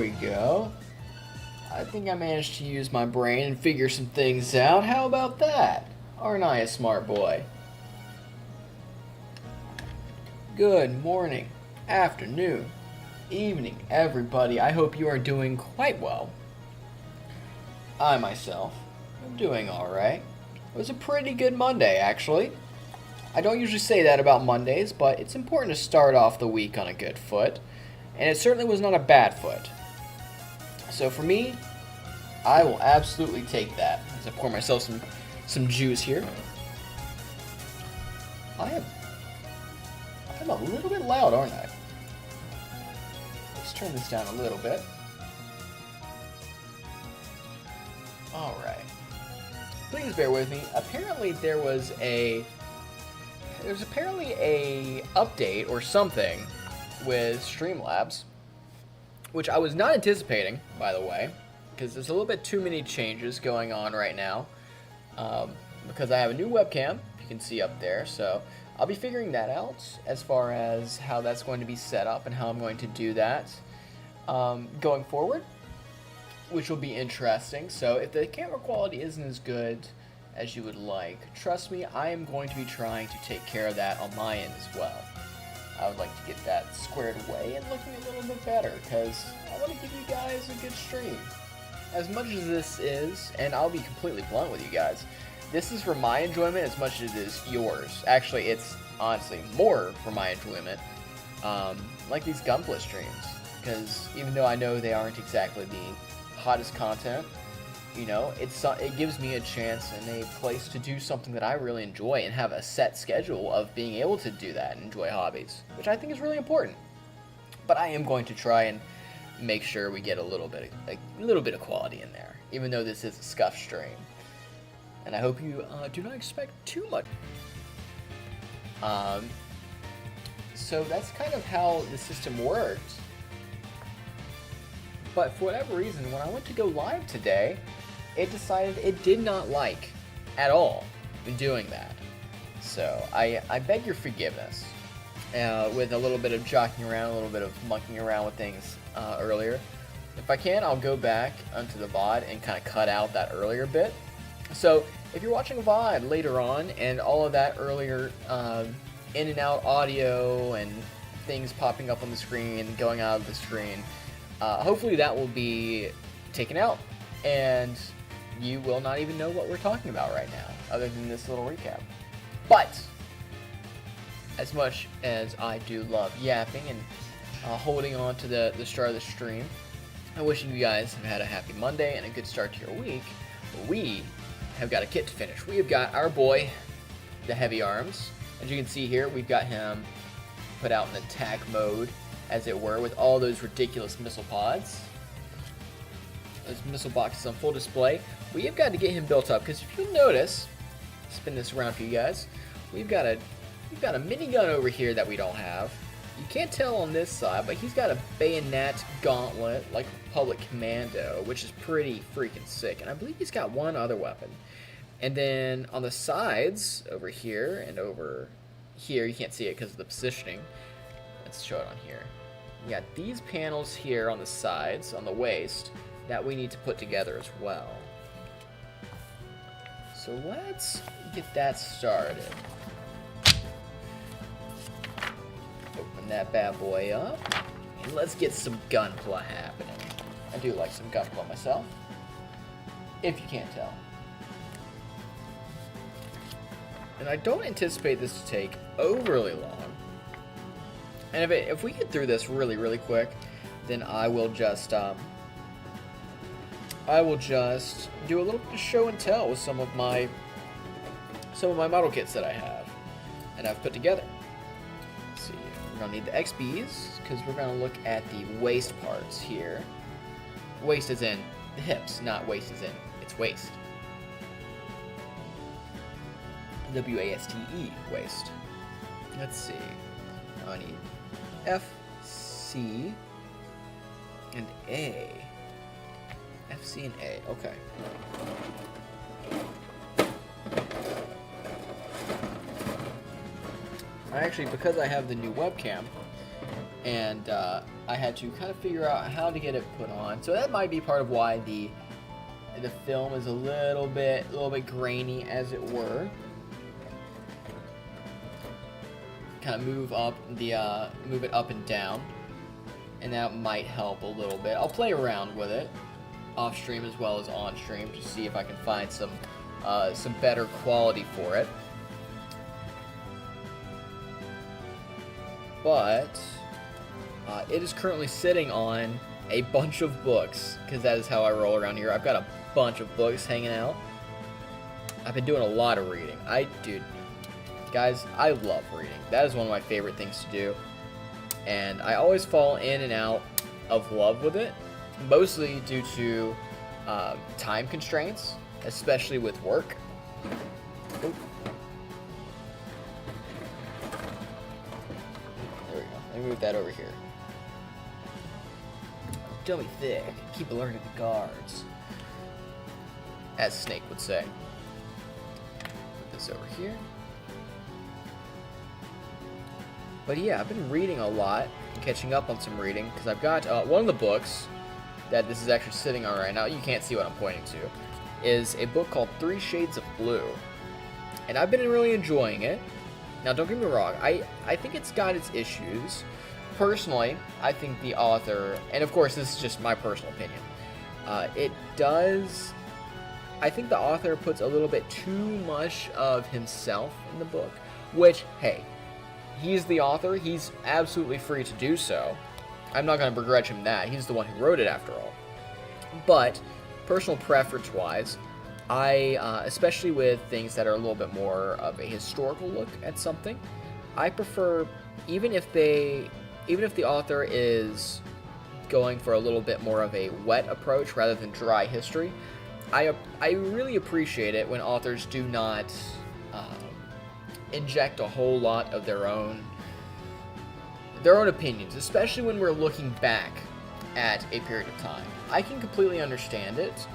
we go. I think I managed to use my brain and figure some things out. How about that? Aren't I a smart boy? Good morning, afternoon, evening, everybody. I hope you are doing quite well. I myself am doing alright. It was a pretty good Monday, actually. I don't usually say that about Mondays, but it's important to start off the week on a good foot. And it certainly was not a bad foot. So for me, I will absolutely take that. As I pour myself some juice here. I'm a little bit loud, aren't I? Let's turn this down a little bit. Alright. Please bear with me. Apparently there's apparently a update or something with Streamlabs, which I was not anticipating, by the way, because there's a little bit too many changes going on right now, because I have a new webcam, you can see up there, so I'll be figuring that out as far as how that's going to be set up and how I'm going to do that going forward, which will be interesting. So if the camera quality isn't as good as you would like, trust me, I am going to be trying to take care of that on my end as well. I would like to get that squared away and looking a little bit better, because I want to give you guys a good stream. As much as this is, and I'll be completely blunt with you guys, this is for my enjoyment as much as it is yours. Actually, it's honestly more for my enjoyment, like these Gunpla streams, because even though I know they aren't exactly the hottest content, you know, it gives me a chance and a place to do something that I really enjoy and have a set schedule of being able to do that and enjoy hobbies, which I think is really important. But I am going to try and make sure we get a little bit of quality in there, even though this is a scuff stream. And I hope you do not expect too much. So that's kind of how the system works. But for whatever reason, when I went to go live today, it decided it did not like at all doing that. So I beg your forgiveness with a little bit of jockeying around, a little bit of monkeying around with things earlier. If I can, I'll go back onto the VOD and kind of cut out that earlier bit. So if you're watching a VOD later on and all of that earlier in and out audio and things popping up on the screen and going out of the screen, hopefully that will be taken out and you will not even know what we're talking about right now, other than this little recap. But as much as I do love yapping and holding on to the start of the stream, and wishing you guys have had a happy Monday and a good start to your week, we have got a kit to finish. We have got our boy, the Heavy Arms. As you can see here, we've got him put out in attack mode, as it were, with all those ridiculous missile pods. Those missile boxes on full display. We have got to get him built up, because if you'll notice, spin this around for you guys, we've got a minigun over here that we don't have. You can't tell on this side, but he's got a bayonet gauntlet, like Republic Commando, which is pretty freaking sick. And I believe he's got one other weapon. And then on the sides, over here and over here, you can't see it because of the positioning. Let's show it on here. We got these panels here on the sides, on the waist, that we need to put together as well. So let's get that started. Open that bad boy up, and let's get some Gunpla happening. I do like some Gunpla myself, if you can't tell. And I don't anticipate this to take overly long. And if we get through this really quick, then I will just do a little bit of show and tell with some of my model kits that I have and I've put together. Let's see, we're gonna need the XBs because we're gonna look at the waist parts here. Waist is in the hips, not waist is in its waist. W-A-S-T-E, waist. Let's see. I need F, C, and A. F, C, and A. Okay. Actually, because I have the new webcam, and I had to kind of figure out how to get it put on. So that might be part of why the film is a little bit grainy, as it were. Kind of move it up and down, and that might help a little bit. I'll play around with it off stream as well as on stream to see if I can find some better quality for it. But it is currently sitting on a bunch of books, because that is how I roll around here. I've got a bunch of books hanging out. I've been doing a lot of reading. Dude, guys, I love reading. That is one of my favorite things to do. And I always fall in and out of love with it, mostly due to time constraints, especially with work. Oop. There we go. Let me move that over here. Don't be thick. Keep alerting the guards, as Snake would say. Put this over here. But yeah, I've been reading a lot, catching up on some reading, because I've got one of the books that this is actually sitting on right now, you can't see what I'm pointing to, is a book called 3 Shades of Blue. And I've been really enjoying it. Now, don't get me wrong, I think it's got its issues. Personally, I think the author, and of course this is just my personal opinion, I think the author puts a little bit too much of himself in the book, which, hey, he's the author, he's absolutely free to do so. I'm not going to begrudge him that, he's the one who wrote it after all. But, personal preference-wise, especially with things that are a little bit more of a historical look at something, I prefer, even if the author is going for a little bit more of a wet approach rather than dry history, I really appreciate it when authors do not inject a whole lot of their own opinions, especially when we're looking back at a period of time. I can completely understand it,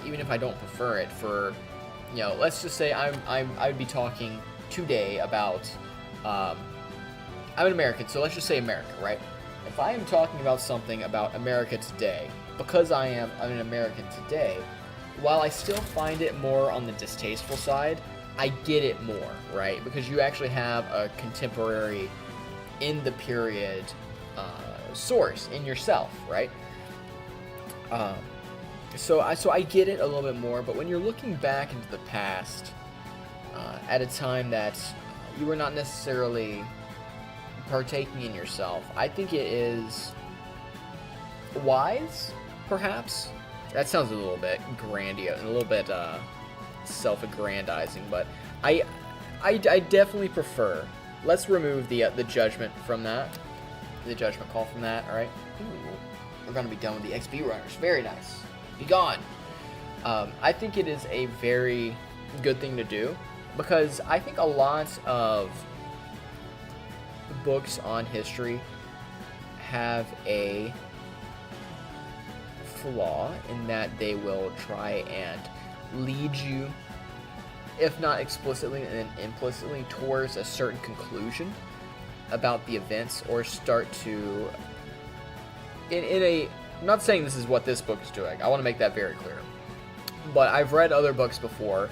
even if I don't prefer it. For, let's just say I would be talking today about. I'm an American, so let's just say America, right? If I am talking about something about America today, because I'm an American today, while I still find it more on the distasteful side, I get it more, right? Because you actually have a contemporary, in the period, source in yourself, right? So I get it a little bit more, but when you're looking back into the past, at a time that you were not necessarily partaking in yourself, I think it is wise, perhaps. That sounds a little bit grandiose, a little bit self-aggrandizing, but I definitely prefer. Let's remove the judgment from that, the judgment call from that. All right, ooh, we're gonna be done with the XP runners. Very nice. Be gone. I think it is a very good thing to do, because I think a lot of books on history have a flaw in that they will try and lead you, if not explicitly and implicitly, towards a certain conclusion about the events, or start to I'm not saying this is what this book is doing, I want to make that very clear, but I've read other books before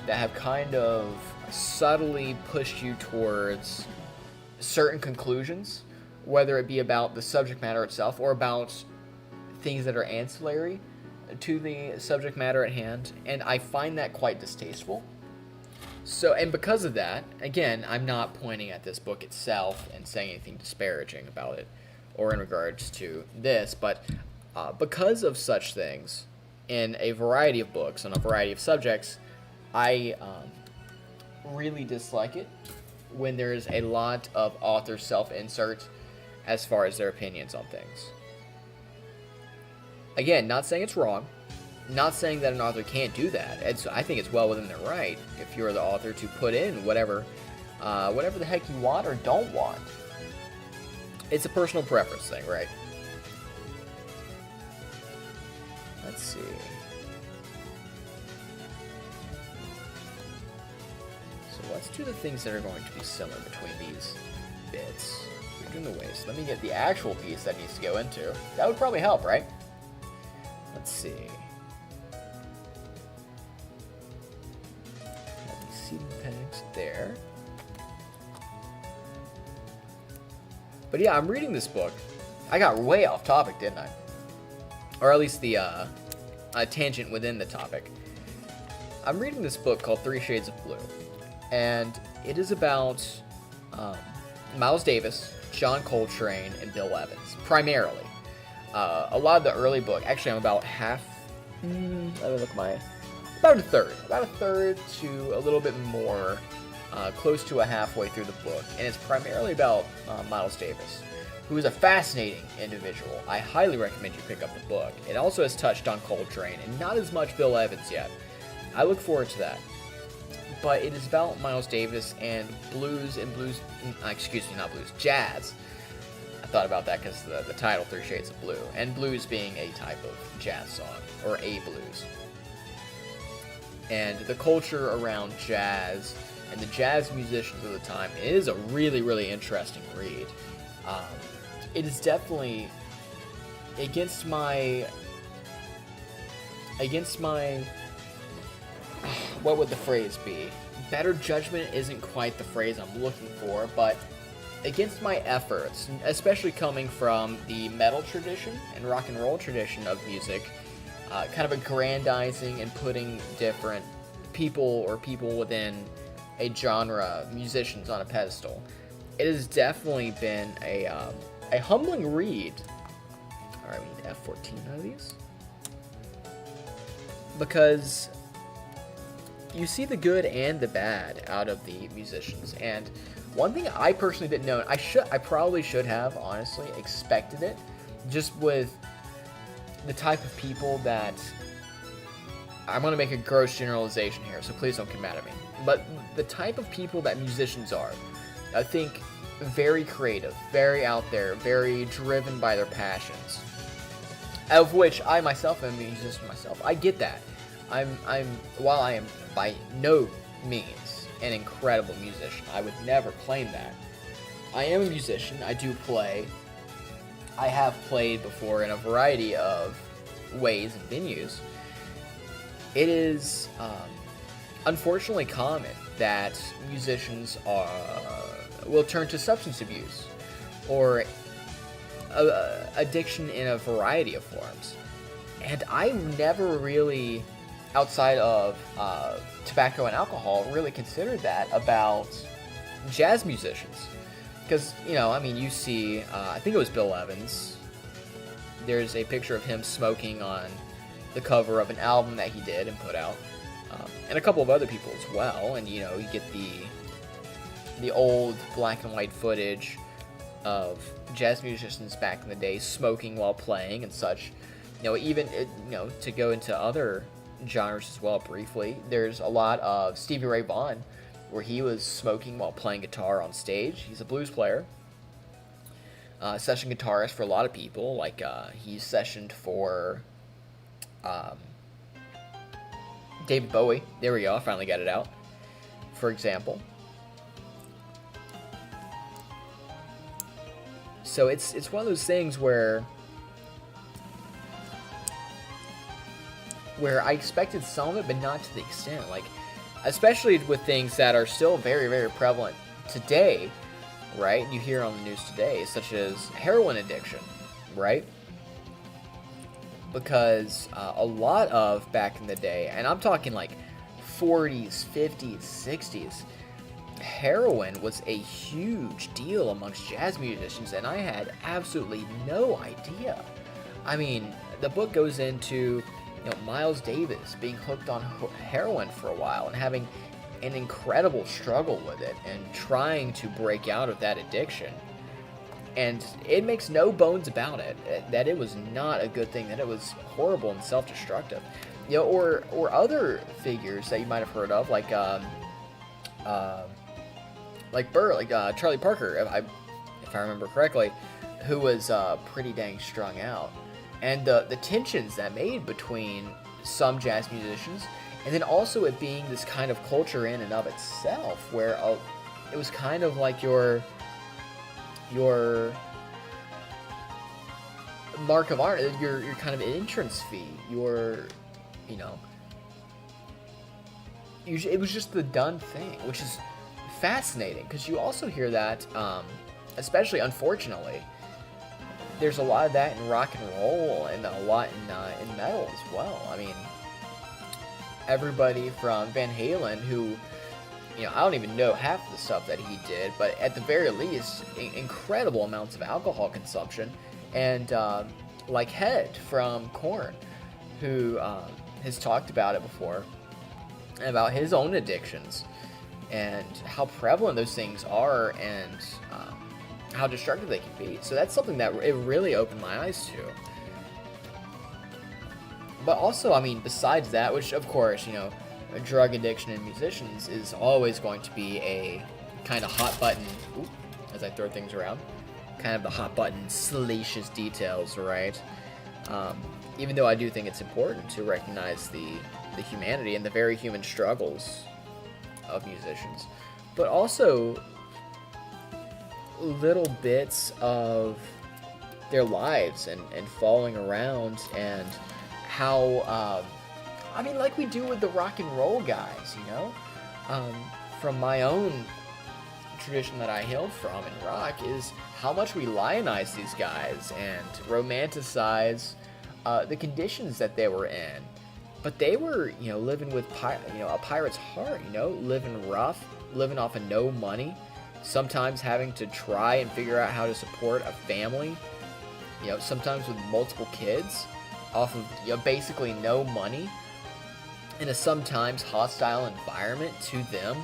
that have kind of subtly pushed you towards certain conclusions, whether it be about the subject matter itself or about things that are ancillary to the subject matter at hand, and I find that quite distasteful. So, and because of that, again, I'm not pointing at this book itself and saying anything disparaging about it or in regards to this, but because of such things in a variety of books on a variety of subjects, I really dislike it when there's a lot of author self-insert as far as their opinions on things. Again, not saying it's wrong, not saying that an author can't do that. I think it's well within their right, if you're the author, to put in whatever the heck you want or don't want. It's a personal preference thing, right? Let's see. So let's do the things that are going to be similar between these bits. We in the waste. Let me get the actual piece that needs to go into. That would probably help, right? Let's see. Have these seating pegs there. But yeah, I'm reading this book. I got way off topic, didn't I? Or at least the a tangent within the topic. I'm reading this book called 3 Shades of Blue, and it is about Miles Davis, John Coltrane, and Bill Evans, primarily. A lot of the early book, actually I'm about let me look at about a third to a little bit more, close to a halfway through the book, and it's primarily about Miles Davis, who is a fascinating individual. I highly recommend you pick up the book. It also has touched on Coltrane, and not as much Bill Evans yet. I look forward to that. But it is about Miles Davis and jazz. I thought about that because the title, 3 Shades of Blue, and blues being a type of jazz song, or a blues. And the culture around jazz and the jazz musicians of the time is a really, really interesting read. It is definitely against my what would the phrase be? Better judgment isn't quite the phrase I'm looking for, but against my efforts, especially coming from the metal tradition and rock and roll tradition of music, kind of aggrandizing and putting different people within a genre, musicians, on a pedestal. It has definitely been a humbling read. Alright, we need F14 out of these. Because you see the good and the bad out of the musicians. And one thing I personally didn't know, I probably should have, honestly, expected it, just with the type of people that, I'm going to make a gross generalization here, so please don't get mad at me. But the type of people that musicians are, I think, very creative, very out there, very driven by their passions. Of which I myself am a musician myself. I get that. While I am by no means an incredible musician, I would never claim that. I am a musician. I do play. I have played before in a variety of ways and venues. It is unfortunately common that musicians will turn to substance abuse or addiction in a variety of forms. And I never really, outside of tobacco and alcohol, really considered that about jazz musicians. Because, you see, I think it was Bill Evans. There's a picture of him smoking on the cover of an album that he did and put out. And a couple of other people as well. And, you get the old black and white footage of jazz musicians back in the day smoking while playing and such. Even to go into other genres as well briefly, there's a lot of Stevie Ray Vaughan where he was smoking while playing guitar on stage. He's a blues player, session guitarist for a lot of people. Like he sessioned for David Bowie. There we go, I finally got it out, for example. So it's one of those things where I expected some of it, but not to the extent. Like, especially with things that are still very, very prevalent today, right? You hear on the news today, such as heroin addiction, right? Because a lot of back in the day, and I'm talking like 40s, 50s, 60s, heroin was a huge deal amongst jazz musicians, and I had absolutely no idea. I mean, the book goes into Miles Davis being hooked on heroin for a while and having an incredible struggle with it and trying to break out of that addiction. And it makes no bones about it that it was not a good thing, that it was horrible and self-destructive. Or other figures that you might have heard of, like Charlie Parker, if I remember correctly, who was pretty dang strung out. And the tensions that made between some jazz musicians, and then also it being this kind of culture in and of itself, where it was kind of like your mark of honor, your kind of entrance fee, your, you know, it was just the done thing, which is fascinating because you also hear that, especially unfortunately, there's a lot of that in rock and roll and a lot in metal as well. I mean, everybody from Van Halen, who, you know, I don't even know half the stuff that he did, but at the very least, incredible amounts of alcohol consumption. And like Head from Korn, who has talked about it before, about his own addictions and how prevalent those things are, and how destructive they can be. So that's something that it really opened my eyes to. But also, I mean, besides that, which of course, you know, drug addiction in musicians is always going to be a kind of hot button, as I throw things around, kind of the hot button salacious details, right? Even though I do think it's important to recognize the humanity and the very human struggles of musicians, but also little bits of their lives and following around, and how, I mean, like we do with the rock and roll guys, you know? From my own tradition that I hailed from in rock is how much we lionize these guys and romanticize the conditions that they were in. But they were, you know, living with, a pirate's heart, you know, living rough, living off of no money, sometimes having to try and figure out how to support a family, you know, sometimes with multiple kids, off of, you know, basically no money, in a sometimes hostile environment to them,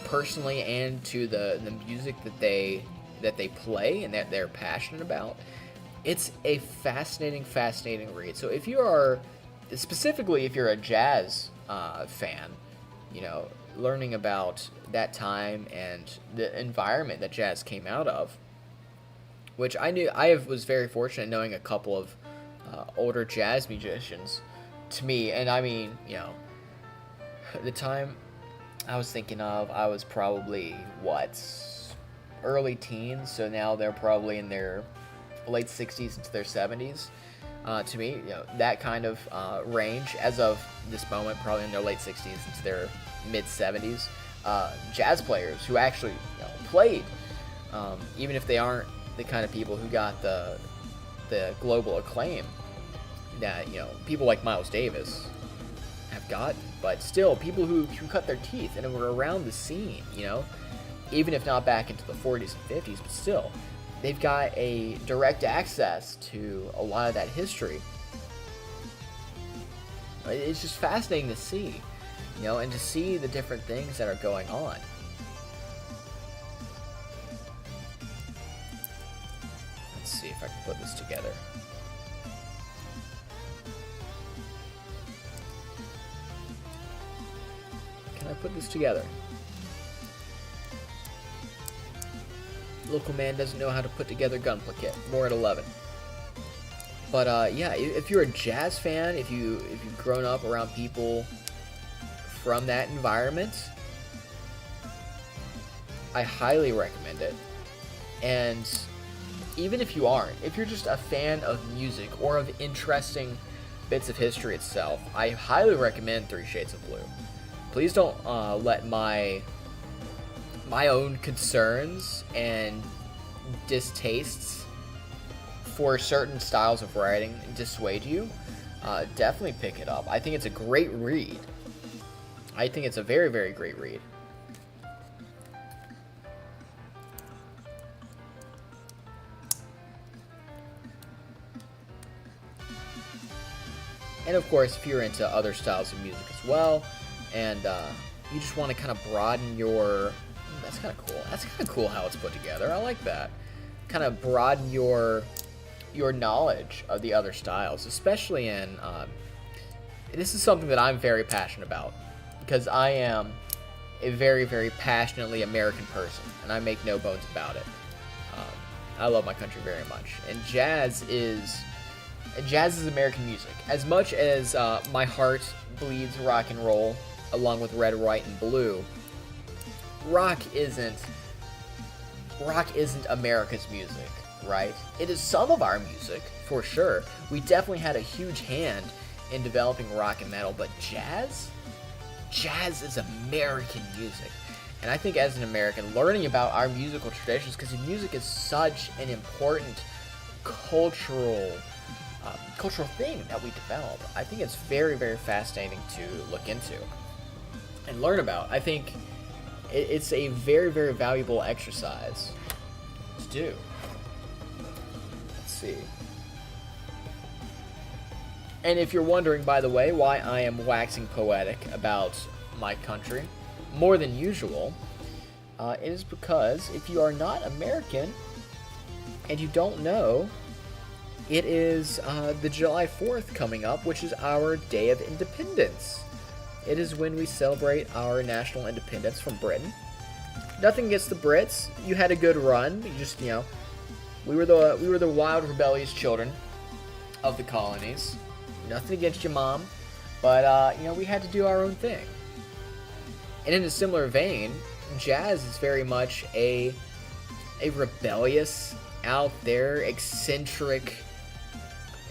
personally, and to the music that they play and that they're passionate about. It's a fascinating read. So if you are, specifically if you're a jazz fan, you know, learning about that time and the environment that jazz came out of, which I was very fortunate knowing a couple of older jazz musicians to me. And I mean, you know, the time I was thinking of, I was probably, early teens, so now they're probably in their late 60s into their 70s. To me, you know, that kind of range, as of this moment, probably in their late 60s into their mid 70s, jazz players who actually, you know, played, even if they aren't the kind of people who got the global acclaim that, you know, people like Miles Davis have gotten, but still people who cut their teeth and were around the scene, you know, even if not back into the 40s and 50s, but still, they've got a direct access to a lot of that history. It's just fascinating to see, you know, and to see the different things that are going on. Let's see if I can put this together. Can I put this together? Local man doesn't know how to put together Gunpla kit. More at 11. But yeah, if you're a jazz fan, if you've grown up around people from that environment, I highly recommend it. And even if you aren't, if you're just a fan of music or of interesting bits of history itself, I highly recommend 3 Shades of Blue. Please don't let my own concerns and distastes for certain styles of writing dissuade you. Definitely pick it up. I think it's a great read. I think it's a very, very great read. And of course, if you're into other styles of music as well, and you just want to kind of broaden your... That's kind of cool. That's kind of cool how it's put together. I like that. Kind of broaden your knowledge of the other styles, especially in... this is something that I'm very passionate about, because I am a very, very passionately American person, and I make no bones about it. I love my country very much, and jazz is American music. As much as my heart bleeds rock and roll, along with red, white, and blue, rock isn't rock isn't America's music, right? It is some of our music, for sure. We definitely had a huge hand in developing rock and metal, but jazz? Jazz is American music. And I think as an American, learning about our musical traditions, because music is such an important cultural thing that we develop, I think it's very, very fascinating to look into and learn about. I think it's a very, very valuable exercise to do. Let's see. And if you're wondering, by the way, why I am waxing poetic about my country more than usual, it is because if you are not American and you don't know, it is the July 4th coming up, which is our Day of Independence. It is when we celebrate our national independence from Britain. Nothing against the Brits. You had a good run. You just, we were the wild, rebellious children of the colonies. Nothing against your mom, but we had to do our own thing. And in a similar vein, jazz is very much a rebellious, out there, eccentric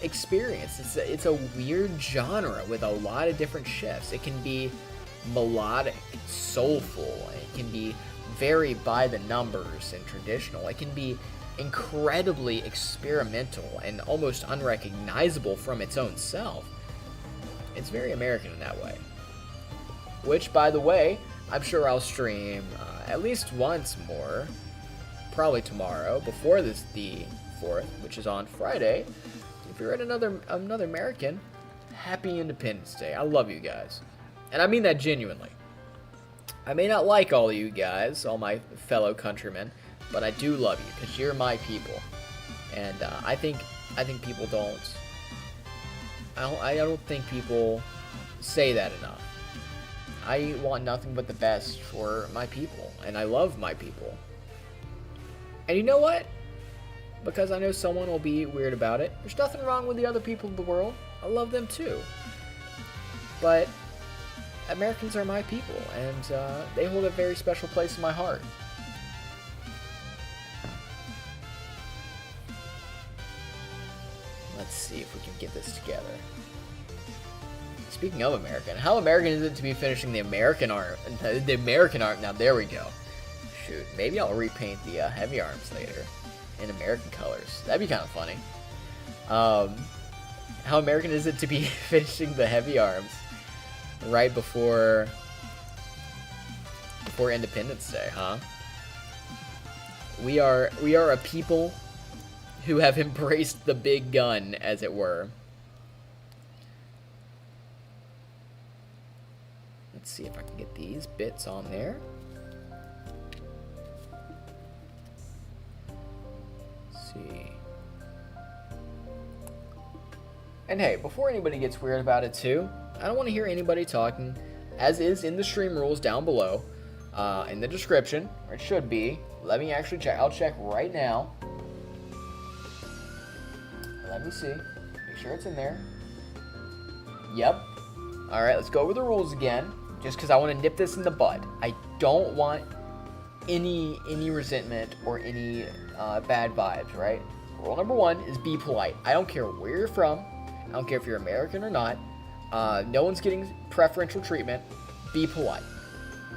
experience. It's a weird genre with a lot of different shifts. It can be melodic, soulful. It can be very by the numbers and traditional. It can be incredibly experimental and almost unrecognizable from its own self. It's very American in that way. Which, by the way, I'm sure I'll stream at least once more, probably tomorrow, before the 4th, which is on Friday. If you're another American, happy Independence Day. I love you guys. And I mean that genuinely. I may not like all of you guys, all my fellow countrymen, but I do love you because you're my people. And I think people don't. I don't think people say that enough. I want nothing but the best for my people, and I love my people. And you know what? Because I know someone will be weird about it, there's nothing wrong with the other people of the world. I love them too. But Americans are my people, and they hold a very special place in my heart. Let's see if we can get this together. Speaking of American, how American is it to be finishing the American art? The American art. Now there we go. Shoot, maybe I'll repaint the heavy arms later in American colors. That'd be kind of funny. How American is it to be finishing the heavy arms right before Independence Day, huh? We are a people who have embraced the big gun, as it were. Let's see if I can get these bits on there. Let's see. And hey, before anybody gets weird about it too, I don't want to hear anybody talking, as is in the stream rules down below, in the description, or it should be. Let me actually check. I'll check right now. Let me see. Make sure it's in there. Yep. Alright, let's go over the rules again. Just because I want to nip this in the bud. I don't want any resentment or any bad vibes, right? Rule number 1 is be polite. I don't care where you're from. I don't care if you're American or not. No one's getting preferential treatment. Be polite.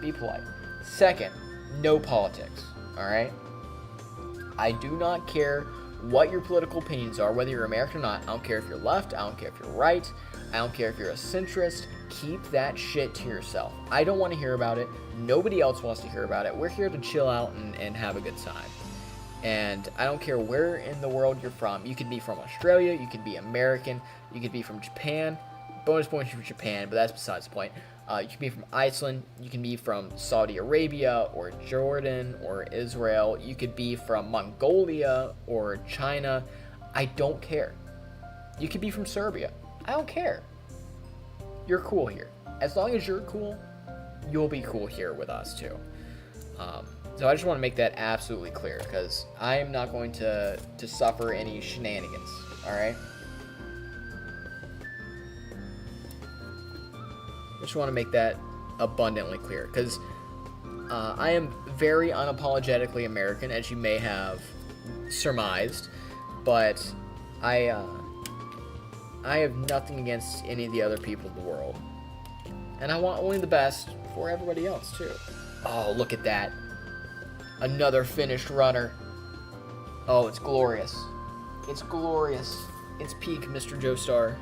Be polite. Second, no politics. Alright? I do not care what your political opinions are, whether you're American or not. I don't care if you're left. I don't care if you're right. I don't care if you're a centrist. Keep that shit to yourself. I don't want to hear about it. Nobody else wants to hear about it. We're here to chill out and have a good time. And I don't care where in the world you're from. You could be from Australia. You could be American. You could be from Japan. Bonus points for Japan, but that's besides the point. You can be from Iceland. You can be from Saudi Arabia or Jordan or Israel. You could be from Mongolia or China. I don't care. You could be from Serbia. I don't care. You're cool here. As long as you're cool, you'll be cool here with us too. So I just want to make that absolutely clear, because I'm not going to suffer any shenanigans. All right. I just want to make that abundantly clear, because I am very unapologetically American, as you may have surmised, but I have nothing against any of the other people of the world. And I want only the best for everybody else, too. Oh, look at that. Another finished runner. Oh, it's glorious. It's glorious. It's peak Mr. Joestar.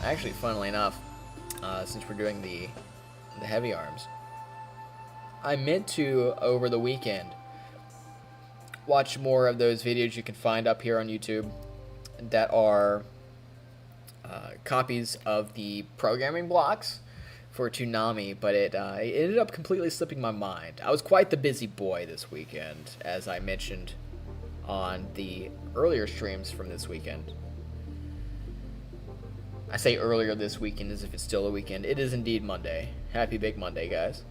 Actually, funnily enough, since we're doing the heavy arms, I meant to, over the weekend, watch more of those videos you can find up here on YouTube that are copies of the programming blocks for Toonami, but it ended up completely slipping my mind. I was quite the busy boy this weekend, as I mentioned on the earlier streams from this weekend. I say earlier this weekend as if it's still a weekend. It is indeed Monday. Happy Big Monday, guys.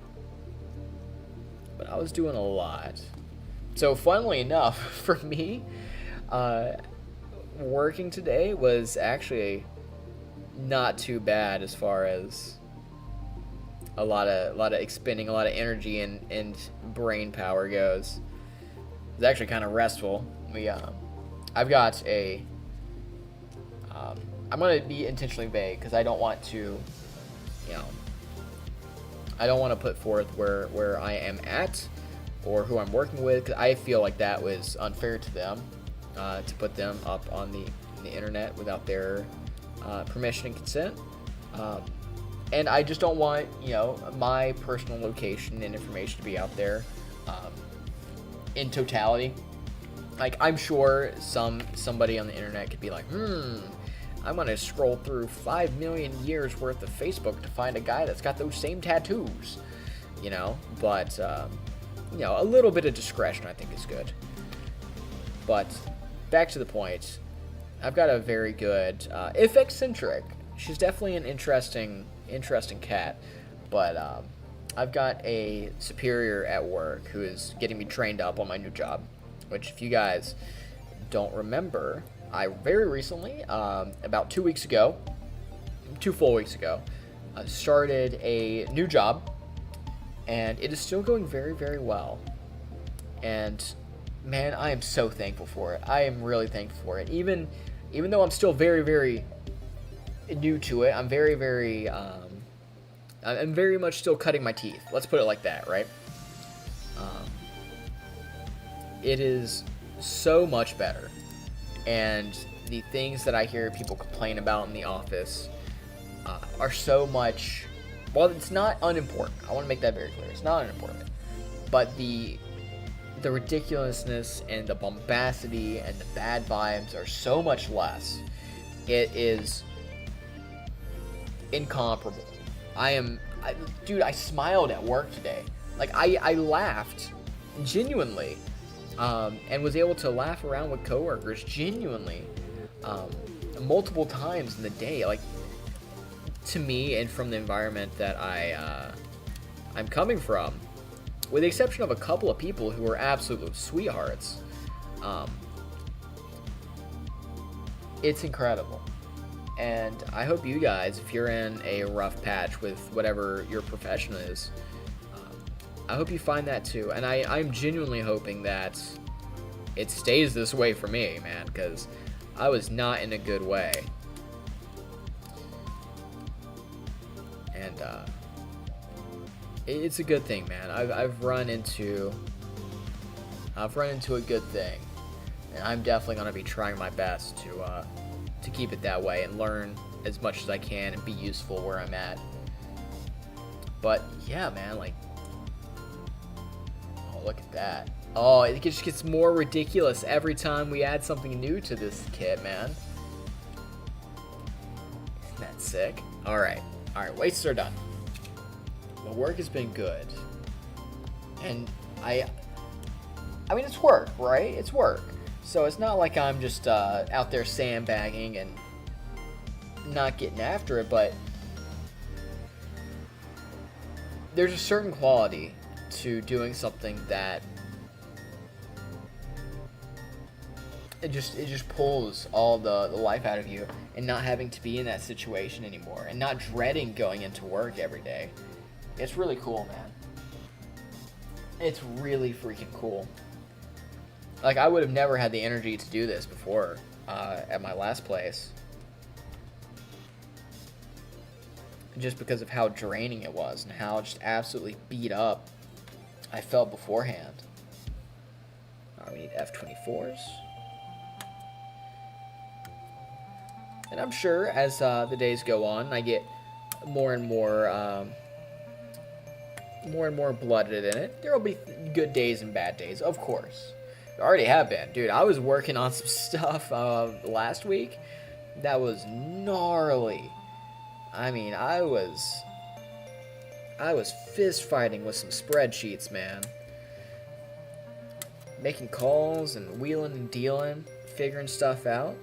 But I was doing a lot. So, funnily enough, for me, working today was actually not too bad as far as a lot of expending a lot of energy and brain power goes. It's actually kind of restful. I've got a. I'm gonna be intentionally vague because I don't want to, I don't want to put forth where I am at or who I'm working with, because I feel like that was unfair to them to put them up on the internet without their permission and consent. And I just don't want my personal location and information to be out there in totality. Like, I'm sure somebody on the internet could be like, I'm gonna scroll through 5 million years worth of Facebook to find a guy that's got those same tattoos, but a little bit of discretion I think is good. But back to the point, I've got a very good, if eccentric, she's definitely an interesting cat, but I've got a superior at work who is getting me trained up on my new job, which, if you guys don't remember, I very recently, about 2 weeks ago, 2 full weeks ago, started a new job, and it is still going very, very well. And man, I am so thankful for it. I am really thankful for it. Even though I'm still very, very new to it, I'm very, very, I'm very much still cutting my teeth. Let's put it like that, right? It is so much better. And the things that I hear people complain about in the office are so much. Well, it's not unimportant. I want to make that very clear. It's not unimportant. But the ridiculousness and the bombacity and the bad vibes are so much less. It is incomparable. Dude, I smiled at work today. Like, I laughed genuinely. And was able to laugh around with coworkers genuinely multiple times in the day. Like, to me, and from the environment that I'm coming from, with the exception of a couple of people who are absolute sweethearts, it's incredible. And I hope you guys, if you're in a rough patch with whatever your profession is, I hope you find that too. And I'm genuinely hoping that it stays this way for me, man, because I was not in a good way. And it's a good thing, man. I've run into a good thing, and I'm definitely gonna be trying my best to keep it that way and learn as much as I can and be useful where I'm at. But yeah, man, like. Look at that. Oh, it just gets more ridiculous every time we add something new to this kit, man. Isn't that sick? Alright, weights are done. The work has been good. And I mean, it's work, right? It's work. So it's not like I'm just out there sandbagging and not getting after it, but there's a certain quality to doing something that it just pulls all the life out of you, and not having to be in that situation anymore, and not dreading going into work every day. It's really cool, man. It's really freaking cool. Like, I would have never had the energy to do this before at my last place, just because of how draining it was and how just absolutely beat up I felt beforehand. Alright, we need F-24s. And I'm sure as the days go on, I get more and more blooded in it. There will be good days and bad days, of course. There already have been. Dude, I was working on some stuff last week that was gnarly. I mean, I was fist fighting with some spreadsheets, man. Making calls and wheeling and dealing, figuring stuff out.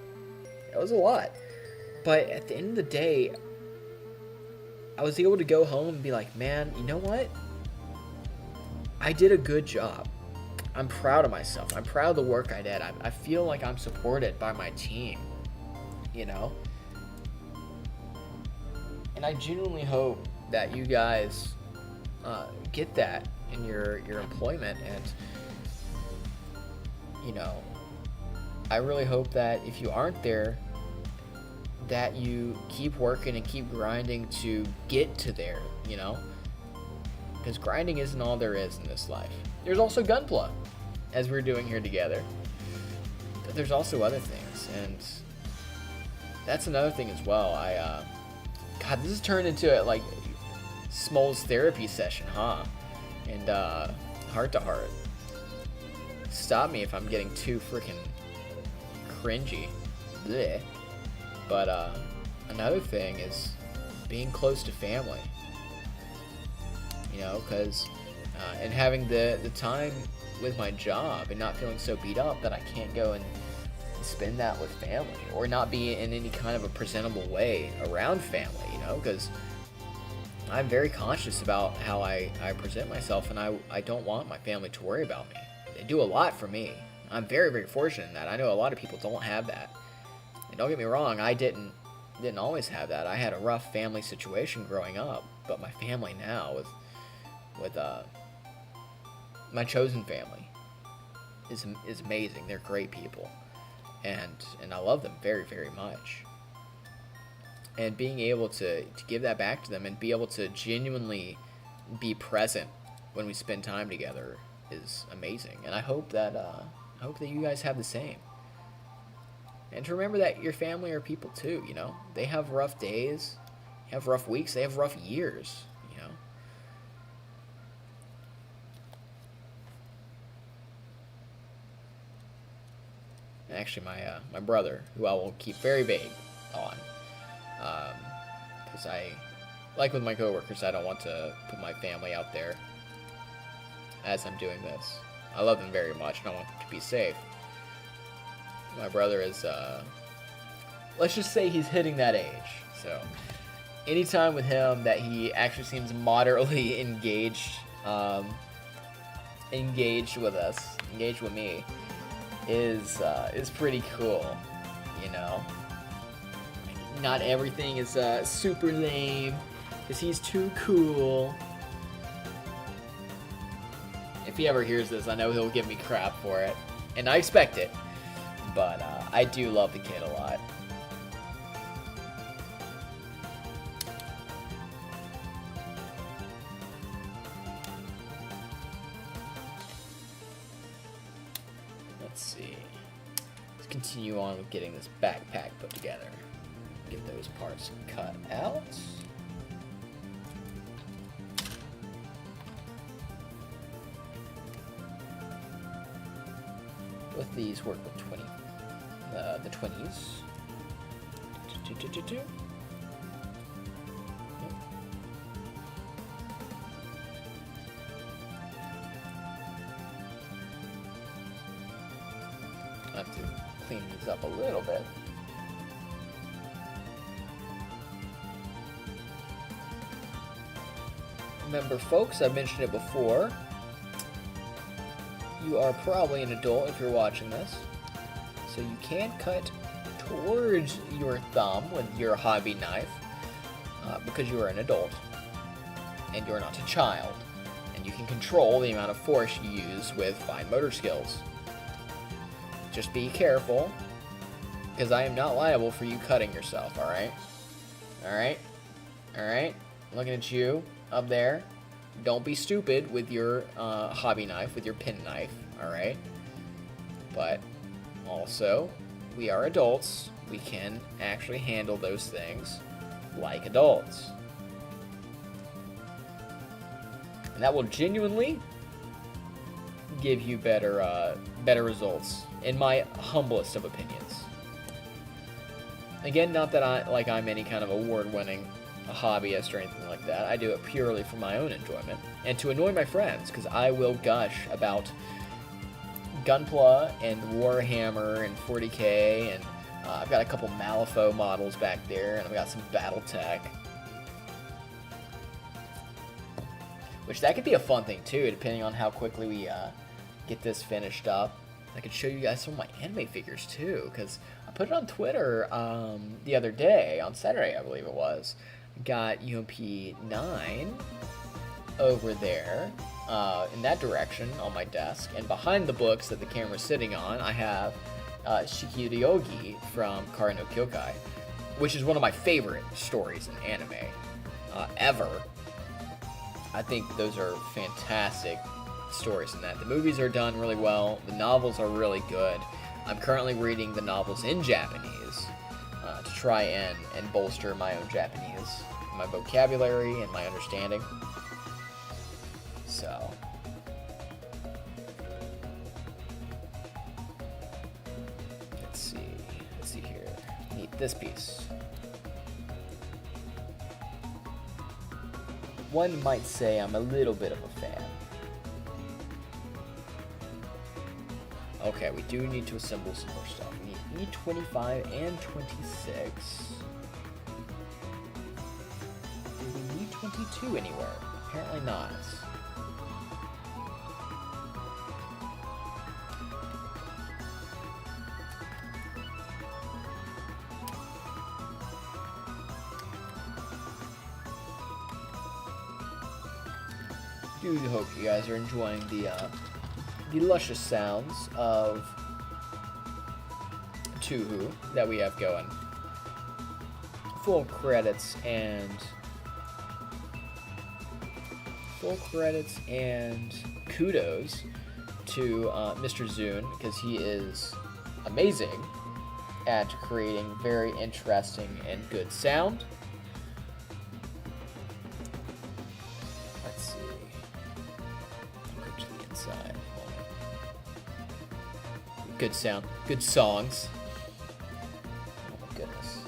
It was a lot. But at the end of the day, I was able to go home and be like, man, you know what? I did a good job. I'm proud of myself. I'm proud of the work I did. I feel like I'm supported by my team, you know? And I genuinely hope that you guys get that in your employment. And, you know, I really hope that if you aren't there, that you keep working and keep grinding to get to there, you know? Because grinding isn't all there is in this life. There's also Gunpla, as we're doing here together. But there's also other things, and that's another thing as well. God, this has turned into like Smol's therapy session, huh? And heart to heart. Stop me if I'm getting too freaking cringy. Blech. But another thing is being close to family. You know, because and having the time with my job and not feeling so beat up that I can't go and spend that with family, or not be in any kind of a presentable way around family, you know, because I'm very conscious about how I present myself, and I don't want my family to worry about me. They do a lot for me. I'm very, very fortunate in that. I know a lot of people don't have that. And don't get me wrong, I didn't always have that. I had a rough family situation growing up, but my family now with my chosen family is amazing. They're great people, and I love them very, very much. And being able to give that back to them and be able to genuinely be present when we spend time together is amazing. And I hope that you guys have the same. And to remember that your family are people too, you know? They have rough days, they have rough weeks, they have rough years, you know? And actually, my brother, who I will keep very vague on, because like with my coworkers, I don't want to put my family out there as I'm doing this. I love them very much, and I want them to be safe. My brother is, let's just say he's hitting that age. So, anytime with him that he actually seems moderately engaged with us, engaged with me, is pretty cool, you know? Not everything is super lame, because he's too cool. If he ever hears this, I know he'll give me crap for it, and I expect it. But I do love the kid a lot. Let's see. Let's continue on with getting this backpack put together. Get those parts cut out. With these, work with the 20s. I have to clean these up a little bit. Remember, folks, I've mentioned it before. You are probably an adult if you're watching this. so you can cut towards your thumb with your hobby knife because you are an adult and you're not a child, and you can control the amount of force you use with fine motor skills. Just be careful, because I am not liable for you cutting yourself, alright? Alright? Alright? Looking at you up there. Don't be stupid with your hobby knife, with your pen knife, alright? But also, we are adults. We can actually handle those things like adults. And that will genuinely give you better results, in my humblest of opinions. Again, not that I'm any kind of award-winning hobbyist or anything like that. I do it purely for my own enjoyment and to annoy my friends, because I will gush about Gunpla and Warhammer and 40k, and I've got a couple Malifaux models back there, and I've got some BattleTech. Which that could be a fun thing too, depending on how quickly we get this finished up. I could show you guys some of my anime figures too, because I put it on Twitter the other day, on Saturday I believe it was. Got UMP9 over there in that direction on my desk, and behind the books that the camera's sitting on, I have Shikiryogi from Kara no Kyokai, which is one of my favorite stories in anime ever. I think those are fantastic stories in that. The movies are done really well. The novels are really good. I'm currently reading the novels in Japanese to try and bolster my own Japanese, my vocabulary and my understanding. So, let's see here. Need this piece. One might say I'm a little bit of a fan. Okay, we do need to assemble some more stuff. We need E25 and 26. Do we need 22 anywhere? Apparently not. I do hope you guys are enjoying the luscious sounds of Tuhu that we have going. Full credits and kudos to Mr. Zune, because he is amazing at creating very interesting and good sound. Let's see. I'll go to the inside. Good sound. Good songs. Oh my goodness.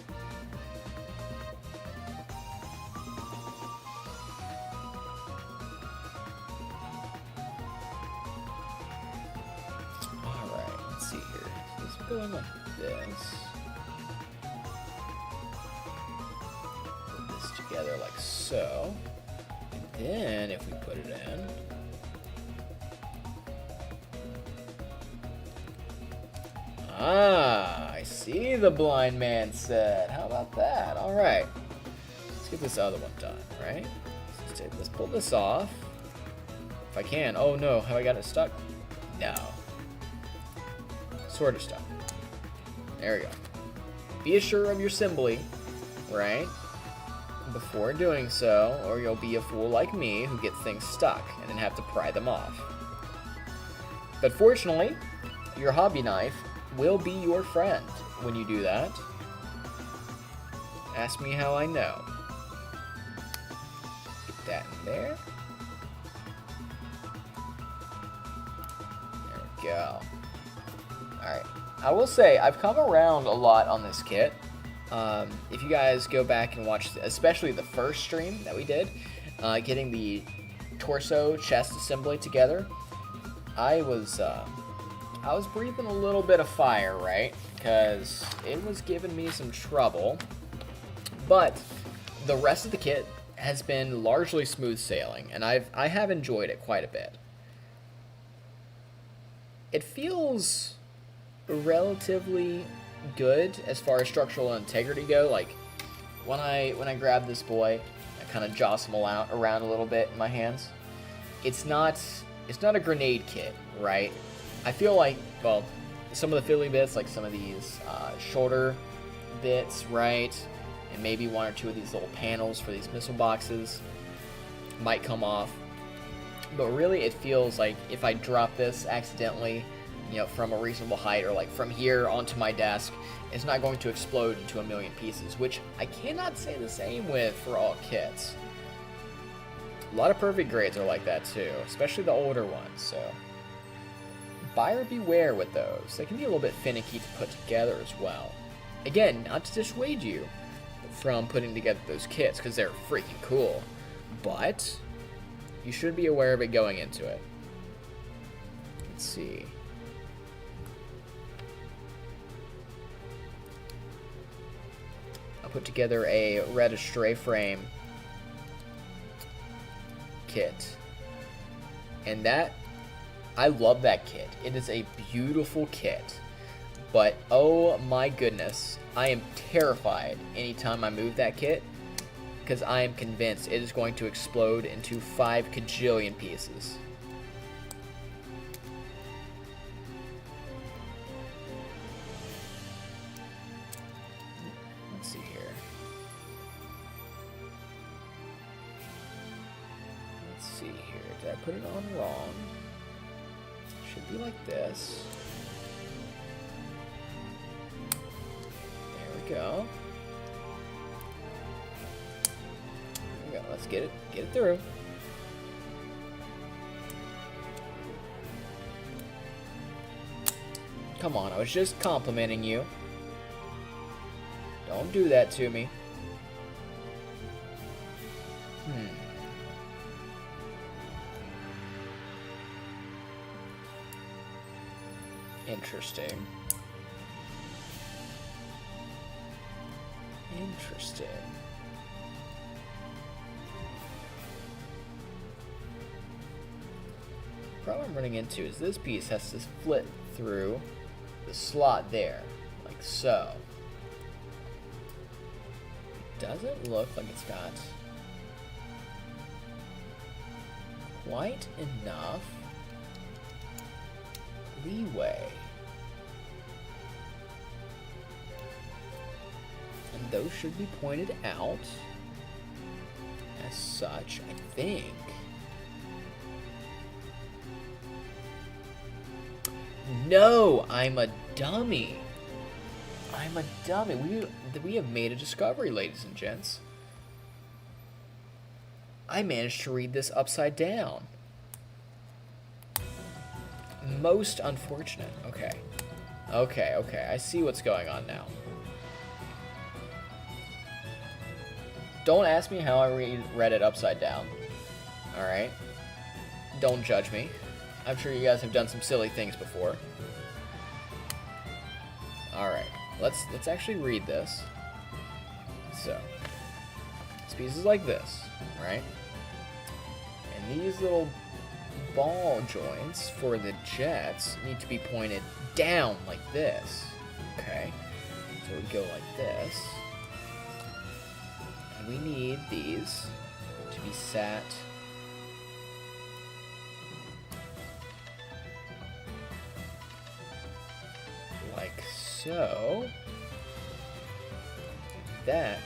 Alright, let's see here. So it's going like this. Put this together like so. And then if we put it in, I see, the blind man said. How about that? All right. Let's get this other one done, right? Let's pull this off. If I can. Oh, no. Have I got it stuck? No. Sort of stuck. There we go. Be assured of your assembly, right? Before doing so, or you'll be a fool like me who gets things stuck and then have to pry them off. But fortunately, your hobby knife will be your friend when you do that. Ask me how I know. Get that in there. There we go. Alright. I will say, I've come around a lot on this kit. If you guys go back and watch, especially the first stream that we did, getting the torso chest assembly together, I was breathing a little bit of fire, right? Because it was giving me some trouble. But the rest of the kit has been largely smooth sailing, and I have enjoyed it quite a bit. It feels relatively good as far as structural integrity go. Like when I grab this boy, I kind of jostle him around a little bit in my hands. It's not a grenade kit, right? I feel like, well, some of the fiddly bits, like some of these shoulder bits, right, and maybe one or two of these little panels for these missile boxes might come off. But really, it feels like if I drop this accidentally, you know, from a reasonable height, or like from here onto my desk, it's not going to explode into a million pieces, which I cannot say the same with for all kits. A lot of perfect grades are like that too, especially the older ones, so buyer beware with those. They can be a little bit finicky to put together as well. Again, not to dissuade you from putting together those kits, because they're freaking cool, but you should be aware of it going into it. Let's see. I'll put together a red stray frame kit, and that, I love that kit. It is a beautiful kit, but oh my goodness, I am terrified anytime I move that kit, because I am convinced it is going to explode into 5 kajillion pieces. Let's see here. Let's see here. Did I put it on wrong? Should be like this. There we go. There we go. Let's get it through. Come on, I was just complimenting you. Don't do that to me. Interesting. Interesting. The problem I'm running into is this piece has to split through the slot there, like so. It doesn't look like it's got quite enough leeway. And those should be pointed out as such, I think. No, I'm a dummy. I'm a dummy. We have made a discovery, ladies and gents. I managed to read this upside down. Most unfortunate. Okay. Okay. I see what's going on now. Don't ask me how I read it upside down. Alright? Don't judge me. I'm sure you guys have done some silly things before. Alright. Let's actually read this. So. This piece is like this. Right? And these little ball joints for the jets need to be pointed down like this. Okay, so we go like this, and we need these to be sat like so. That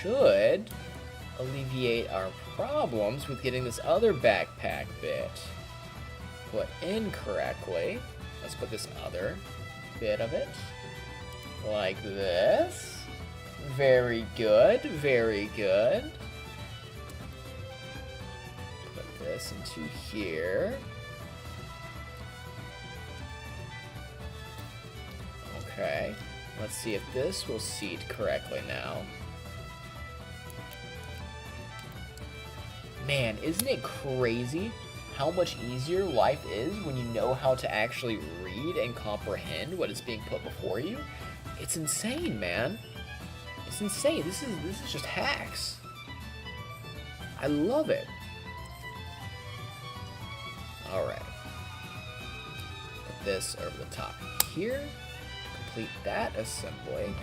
should alleviate our problems with getting this other backpack bit put in correctly. Let's put this other bit of it like this. Very good, very good. Put this into here. Okay, let's see if this will seat correctly now. Man, isn't it crazy how much easier life is when you know how to actually read and comprehend what is being put before you? It's insane, man. It's insane. This is just hacks. I love it. Alright. Put this over the top here. complete that assembly.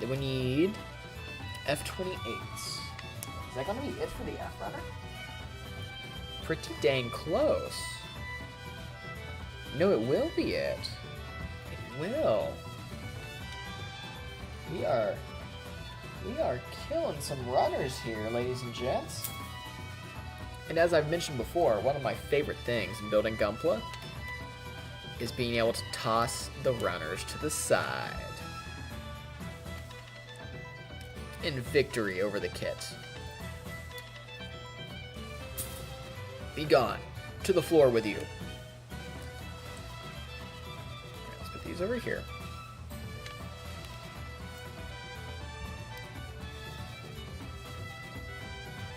Then we need F28s. Is that going to be it for the F runner? Pretty dang close. No, it will be it. It will. We are killing some runners here, ladies and gents. And as I've mentioned before, one of my favorite things in building Gunpla is being able to toss the runners to the side in victory over the kit. Be gone. To the floor with you. Let's put these over here.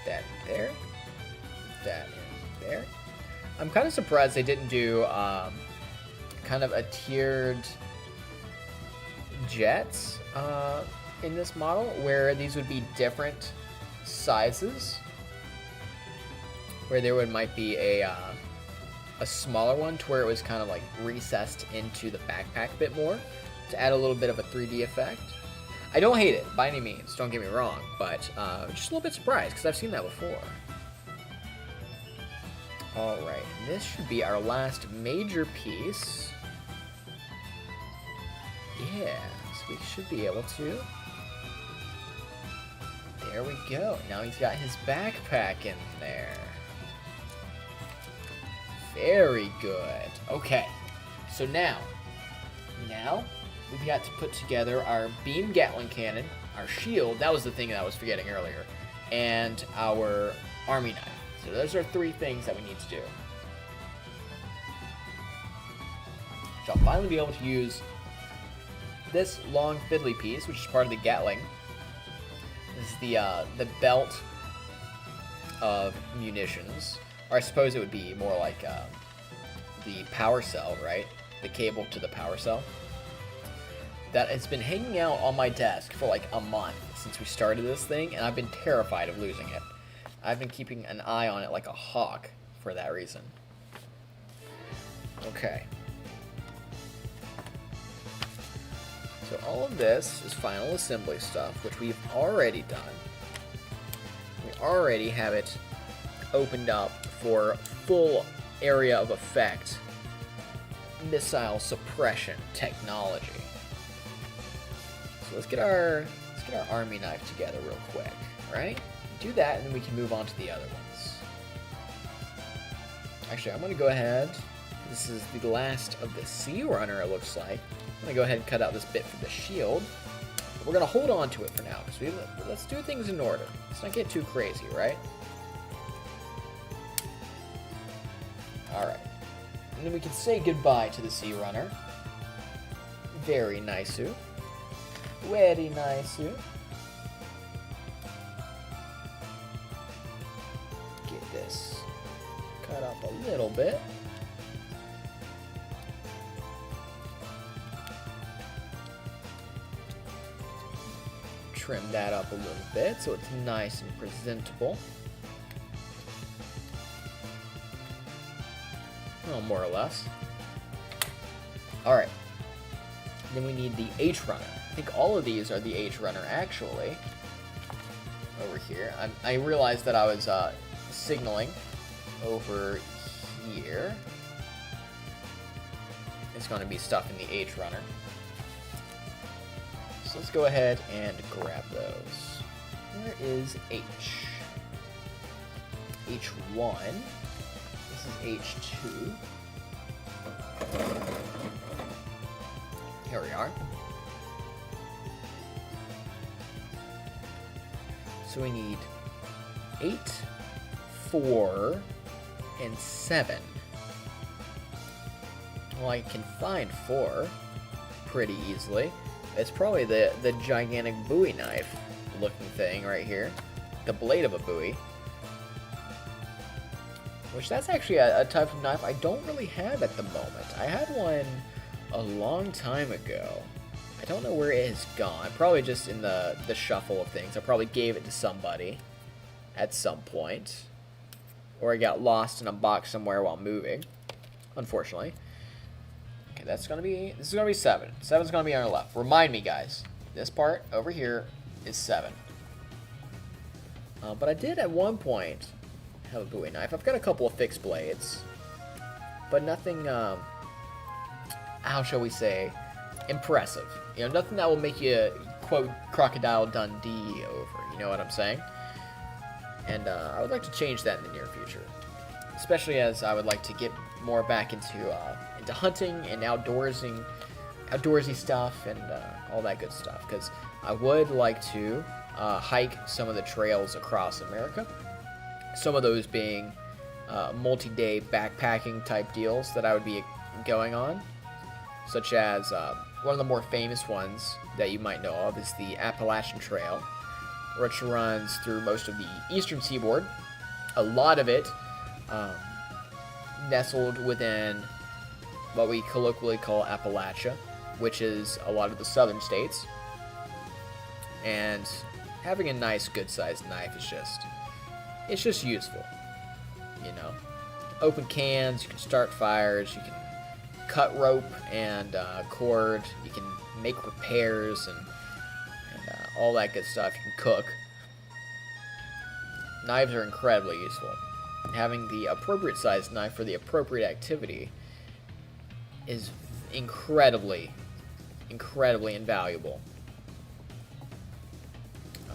That in there. That in there. I'm kind of surprised they didn't do kind of a tiered jets in this model, where these would be different sizes. Where there might be a smaller one to where it was kind of like recessed into the backpack a bit more to add a little bit of a 3D effect. I don't hate it by any means, don't get me wrong, but just a little bit surprised because I've seen that before. Alright, this should be our last major piece. Yeah, so we should be able to. There we go. Now he's got his backpack in there. Very good. Okay, so now we've got to put together our beam Gatling cannon, our shield, that was the thing that I was forgetting earlier, and our army knife. So those are 3 things that we need to do. So I'll finally be able to use this long fiddly piece, which is part of the Gatling. This is the belt of munitions. Or I suppose it would be more like the power cell, right? The cable to the power cell. That has been hanging out on my desk for like a month since we started this thing, and I've been terrified of losing it. I've been keeping an eye on it like a hawk for that reason. Okay. So all of this is final assembly stuff, which we've already done. We already have it opened up for full area of effect missile suppression technology. So let's get our army knife together real quick, right? Do that, and then we can move on to the other ones. Actually, I'm going to go ahead. This is the last of the Sea Runner, it looks like. I'm going to go ahead and cut out this bit for the shield. But we're going to hold on to it for now, because let's do things in order. Let's not get too crazy, right? Alright. And then we can say goodbye to the Sea Runner. Very nice. Very nice. Get this cut up a little bit. Trim that up a little bit so it's nice and presentable. Well, more or less. Alright. Then we need the H runner. I think all of these are the H runner, actually. Over here. I realized that I was signaling over here. It's going to be stuff in the H runner. So let's go ahead and grab those. Where is H? H1. This is H2. Here we are. So we need 8, 4, and 7. Well, I can find 4 pretty easily. It's probably the gigantic Bowie knife looking thing right here. The blade of a Bowie. Which that's actually a type of knife I don't really have at the moment. I had one a long time ago. I don't know where it has gone. Probably just in the shuffle of things. I probably gave it to somebody at some point. Or I got lost in a box somewhere while moving. Unfortunately. Okay, this is gonna be 7. 7's gonna be on our left. Remind me, guys. This part over here is 7. But I did at one point have a Bowie knife. I've got a couple of fixed blades, but nothing, how shall we say, impressive. You know, nothing that will make you quote Crocodile Dundee over. You know what I'm saying? And I would like to change that in the near future, especially as I would like to get more back into hunting and outdoorsy stuff and all that good stuff. Because I would like to hike some of the trails across America. Some of those being multi-day backpacking type deals that I would be going on, such as one of the more famous ones that you might know of is the Appalachian Trail, which runs through most of the eastern seaboard. A lot of it nestled within what we colloquially call Appalachia, which is a lot of the southern states. And having a nice, good-sized knife is it's just useful, you know. Open cans, you can start fires, you can cut rope and cord, you can make repairs and all that good stuff. You can cook. Knives are incredibly useful. Having the appropriate sized knife for the appropriate activity is incredibly invaluable.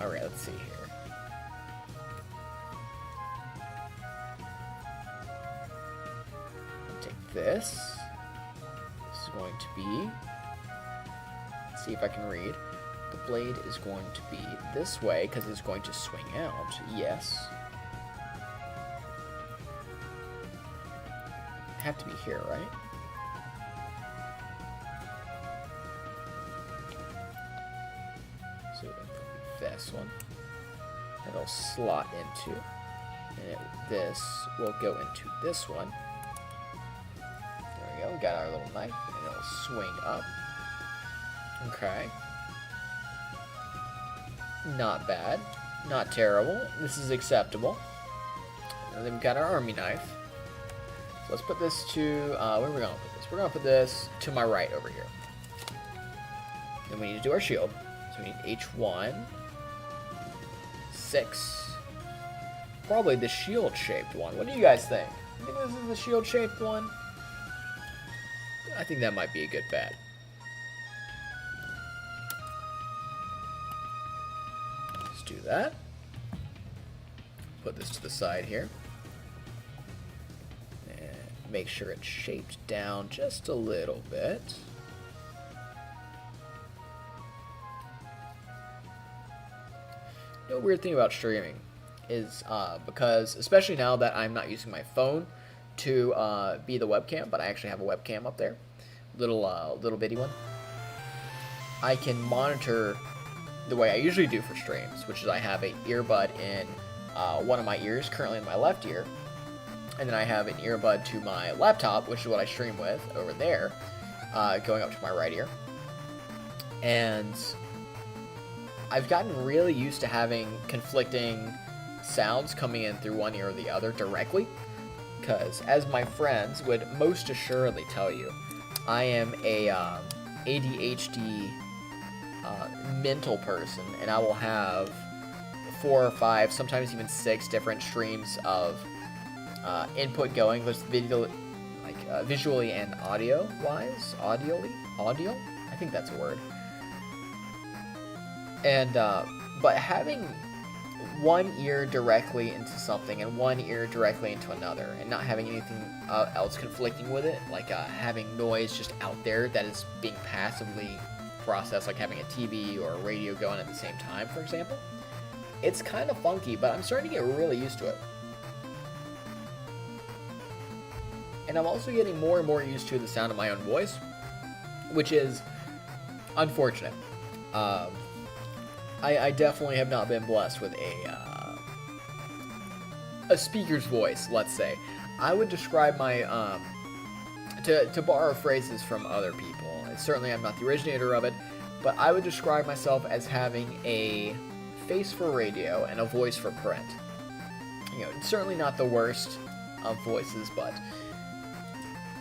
Alright, let's see here. Take this. This is going to be... Let's see if I can read. The blade is going to be this way because it's going to swing out. Yes. Have to be here, right? So this one. It'll slot into. And this will go into this one. There we go. We got our little knife. And it'll swing up. Okay. Not bad. Not terrible. This is acceptable. And then we've got our army knife. So let's put this to, where are we going to put this? We're going to put this to my right over here. Then we need to do our shield. So we need H1, 6, probably the shield-shaped one. What do you guys think? You think this is the shield-shaped one? I think that might be a good bet. Let's do that. Put this to the side here. Make sure it's shaped down just a little bit. You know, weird thing about streaming is because, especially now that I'm not using my phone to be the webcam, but I actually have a webcam up there, little bitty one. I can monitor the way I usually do for streams, which is I have an earbud in one of my ears, currently in my left ear. And then I have an earbud to my laptop, which is what I stream with over there, going up to my right ear. And I've gotten really used to having conflicting sounds coming in through one ear or the other directly. Because, as my friends would most assuredly tell you, I am a ADHD mental person, and I will have 4 or 5, sometimes even 6 different streams of input going with video, like visually and audio wise, audio. I think that's a word. And but having one ear directly into something and one ear directly into another, and not having anything else conflicting with it, like having noise just out there that is being passively processed, like having a TV or a radio going at the same time, for example. It's kind of funky, but I'm starting to get really used to it. And I'm also getting more and more used to the sound of my own voice, which is unfortunate. I definitely have not been blessed with a speaker's voice, let's say. I would describe my, to borrow phrases from other people, and certainly I'm not the originator of it, but I would describe myself as having a face for radio and a voice for print. You know, it's certainly not the worst of voices, but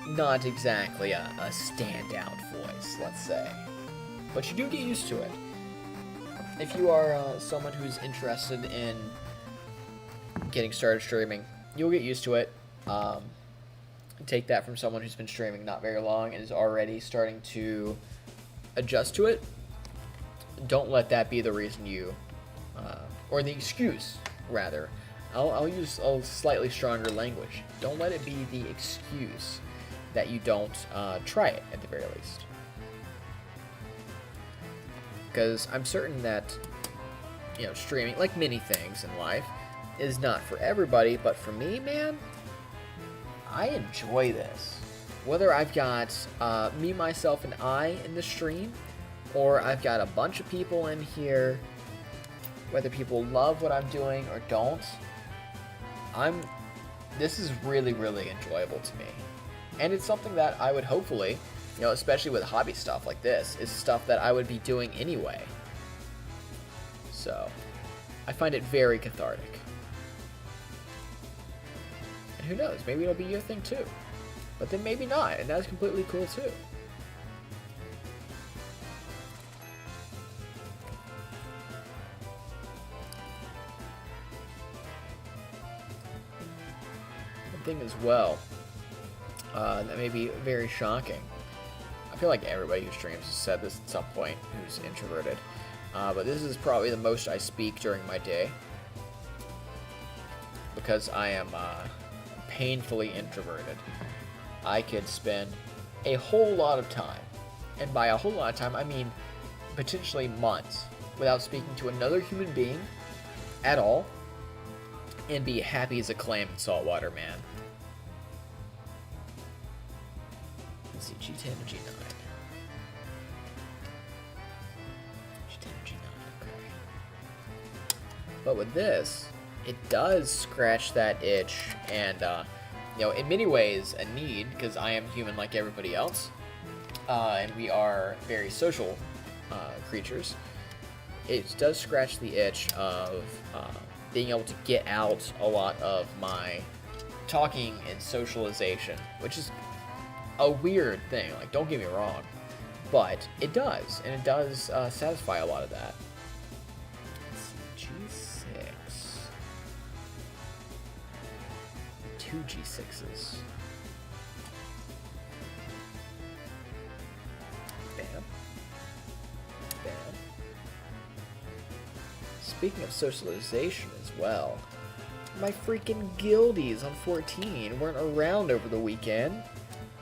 not exactly a standout voice, let's say. But you do get used to it. If you are someone who's interested in getting started streaming, you'll get used to it. Take that from someone who's been streaming not very long and is already starting to adjust to it. Don't let that be the reason you, or the excuse, rather. I'll use a slightly stronger language. Don't let it be the excuse that you don't try it, at the very least. Because I'm certain that, streaming, like many things in life, is not for everybody, but for me, man, I enjoy this. Whether I've got me, myself, and I in the stream, or I've got a bunch of people in here, whether people love what I'm doing or don't, this is really, really enjoyable to me. And it's something that I would hopefully, especially with hobby stuff like this, is stuff that I would be doing anyway. So, I find it very cathartic. And who knows, maybe it'll be your thing too. But then maybe not, and that's completely cool too. One thing as well, that may be very shocking. I feel like everybody who streams has said this at some point who's introverted. But this is probably the most I speak during my day. Because I am painfully introverted. I could spend a whole lot of time, and by a whole lot of time I mean potentially months, without speaking to another human being at all, and be happy as a clam in saltwater, man. Let's see, G10 and G9. G10 and G9, okay. But with this, it does scratch that itch, and in many ways a need, because I am human like everybody else, and we are very social creatures. It does scratch the itch of being able to get out a lot of my talking and socialization, which is a weird thing. Like, don't get me wrong, but it does, and it does satisfy a lot of that. Two G6s. Bam. Bam. Speaking of socialization as well, my freaking guildies on 14 weren't around over the weekend,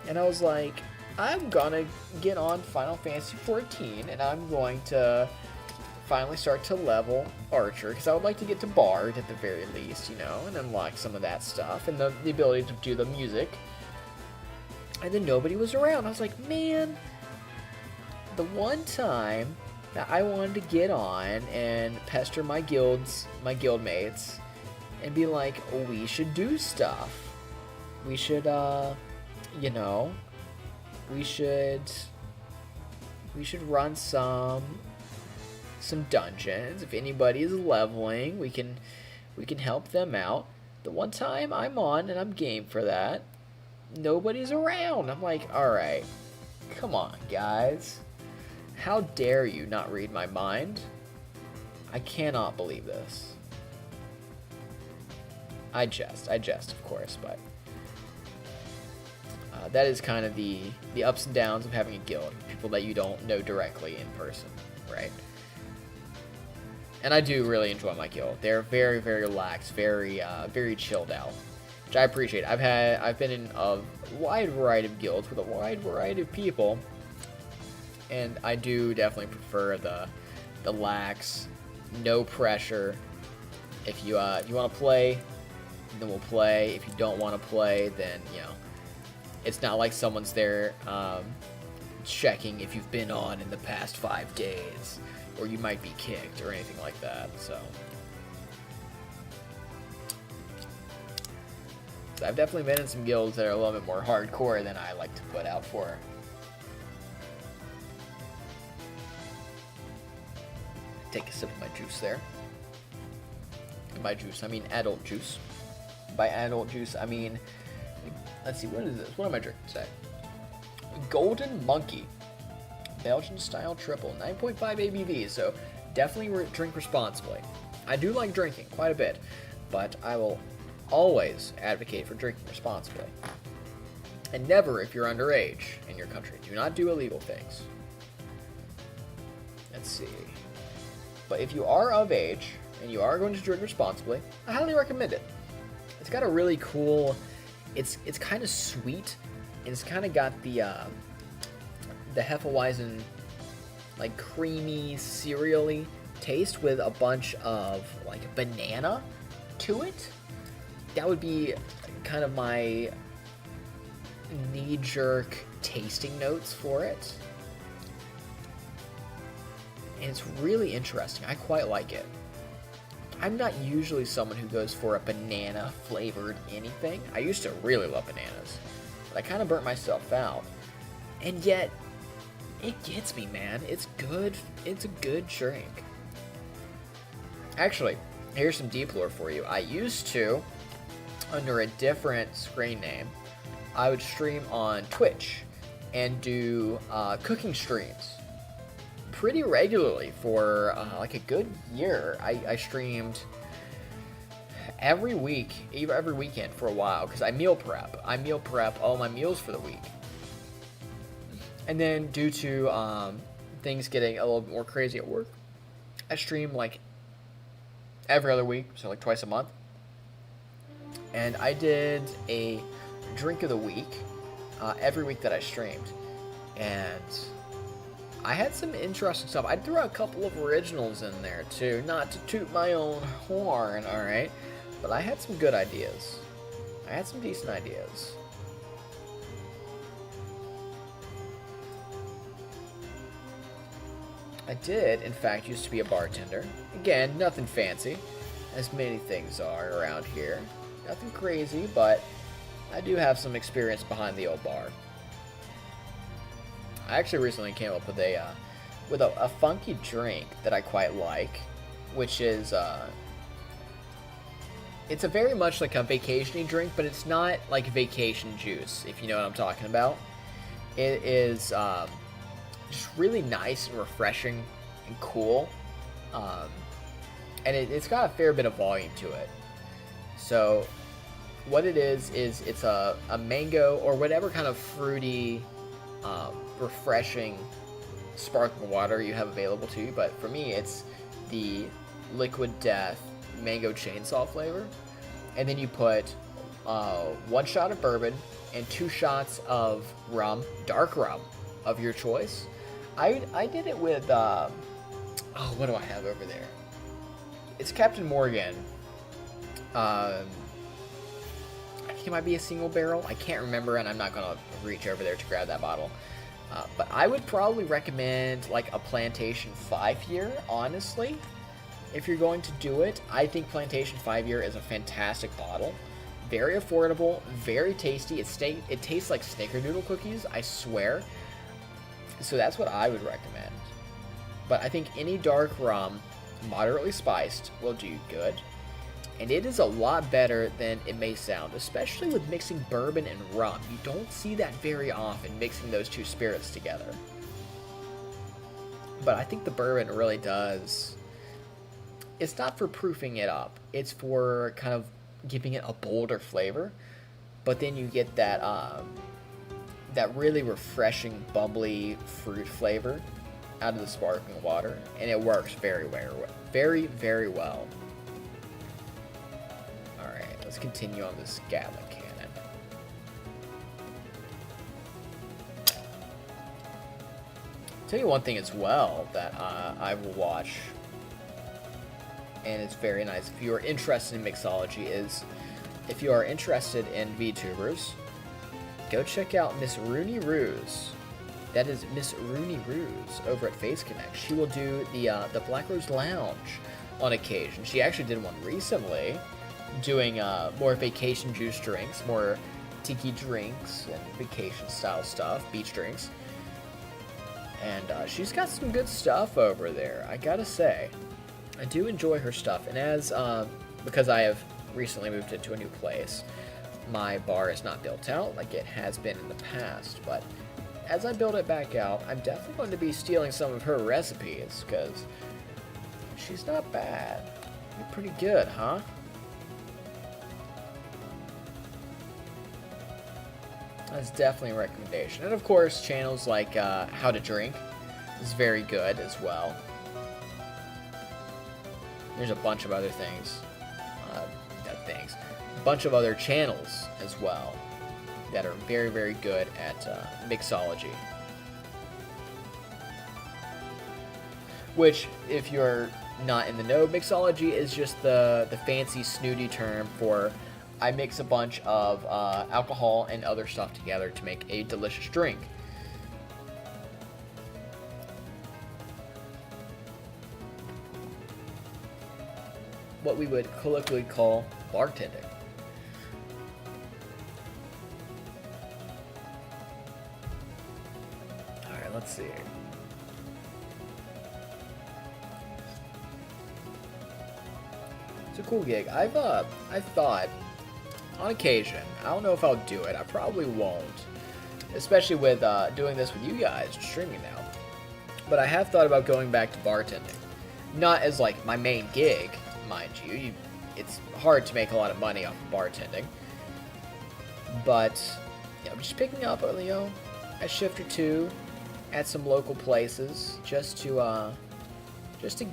and I was like, I'm gonna get on Final Fantasy 14, and I'm going to finally start to level Archer, because I would like to get to Bard at the very least, and unlock some of that stuff, and the ability to do the music. And then nobody was around. I was like, man, the one time that I wanted to get on and pester my guildmates, and be like, we should do stuff. We should, we should run some dungeons. If anybody is leveling, we can help them out. The one time I'm on and I'm game for that, nobody's around. I'm like, alright, come on guys, how dare you not read my mind? I cannot believe this. I jest of course, but that is kind of the ups and downs of having a guild, people that you don't know directly in person, right? And I do really enjoy my guild. They're very, very lax, very chilled out, which I appreciate. I've been in a wide variety of guilds with a wide variety of people, and I do definitely prefer the lax, no pressure. If you want to play, then we'll play. If you don't want to play, then it's not like someone's there checking if you've been on in the past 5 days. Or you might be kicked, or anything like that, so. I've definitely been in some guilds that are a little bit more hardcore than I like to put out for. Take a sip of my juice there. By juice, I mean adult juice. By adult juice, I mean Let's see, what is this? What am I drinking today? Golden Monkey. Belgian style triple. 9.5 ABV, so definitely drink responsibly. I do like drinking quite a bit, but I will always advocate for drinking responsibly. And never if you're underage in your country. Do not do illegal things. Let's see. But if you are of age and you are going to drink responsibly, I highly recommend it. It's got a really cool, it's kind of sweet, and it's kind of got the Hefeweizen, like creamy, cereally taste with a bunch of like banana to it. That would be kind of my knee-jerk tasting notes for it. And it's really interesting. I quite like it. I'm not usually someone who goes for a banana flavored anything. I used to really love bananas, but I kind of burnt myself out. And yet, it gets me, man. It's good. It's a good drink. Actually, here's some deep lore for you. I used to, under a different screen name, I would stream on Twitch and do cooking streams pretty regularly for like a good year. I streamed every week, even every weekend for a while, because I meal prep. I meal prep all my meals for the week. And then due to things getting a little bit more crazy at work, I stream like every other week, so like twice a month. And I did a drink of the week every week that I streamed, and I had some interesting stuff. I threw a couple of originals in there too, not to toot my own horn, alright, but I had some good ideas. I had some decent ideas. I did, in fact, used to be a bartender. Again, nothing fancy, as many things are around here. Nothing crazy, but I do have some experience behind the old bar. I actually recently came up with a funky drink that I quite like, which is it's a very much like a vacation-y drink, but it's not like vacation juice, if you know what I'm talking about. It is just really nice and refreshing and cool, and it's got a fair bit of volume to it. So what it is it's a mango or whatever kind of fruity, refreshing sparkling water you have available to you, but for me it's the Liquid Death mango chainsaw flavor, and then you put 1 shot of bourbon and 2 shots of rum, dark rum of your choice. I did it with what do I have over there? It's Captain Morgan. I think it might be a single barrel. I can't remember, and I'm not gonna reach over there to grab that bottle. But I would probably recommend like a Plantation 5-year, honestly. If you're going to do it, I think Plantation 5-year is a fantastic bottle. Very affordable, very tasty. It tastes like snickerdoodle cookies, I swear. So that's what I would recommend. But I think any dark rum, moderately spiced, will do good. And it is a lot better than it may sound, especially with mixing bourbon and rum. You don't see that very often, mixing those two spirits together. But I think the bourbon really does. It's not for proofing it up. It's for kind of giving it a bolder flavor. But then you get that that really refreshing, bubbly fruit flavor out of the sparkling water, and it works very, very, very well. All right, let's continue on this Gatling cannon. Tell you one thing as well that I will watch, and it's very nice if you are interested in mixology, is if you are interested in VTubers, go check out Miss Rooney Ruse. That is Miss Rooney Ruse over at Face Connect. She will do the Black Rose Lounge on occasion. She actually did one recently, doing more vacation juice drinks, more tiki drinks and vacation style stuff, beach drinks. And she's got some good stuff over there, I gotta say. I do enjoy her stuff, and as because I have recently moved into a new place, my bar is not built out like it has been in the past, but as I build it back out, I'm definitely going to be stealing some of her recipes, because she's not bad. You're pretty good, huh? That's definitely a recommendation. And of course, channels like How to Drink is very good as well. There's a bunch of other things. A bunch of other channels as well that are very, very good at mixology. Which, if you're not in the know, mixology is just the fancy snooty term for I mix a bunch of alcohol and other stuff together to make a delicious drink. What we would colloquially call bartending. Alright, let's see. It's a cool gig. I've thought, on occasion, I don't know if I'll do it. I probably won't. Especially with doing this with you guys, streaming now. But I have thought about going back to bartending. Not as, like, my main gig, mind you. It's hard to make a lot of money off of bartending. But, you know, just picking up, you know, a shift or two at some local places just to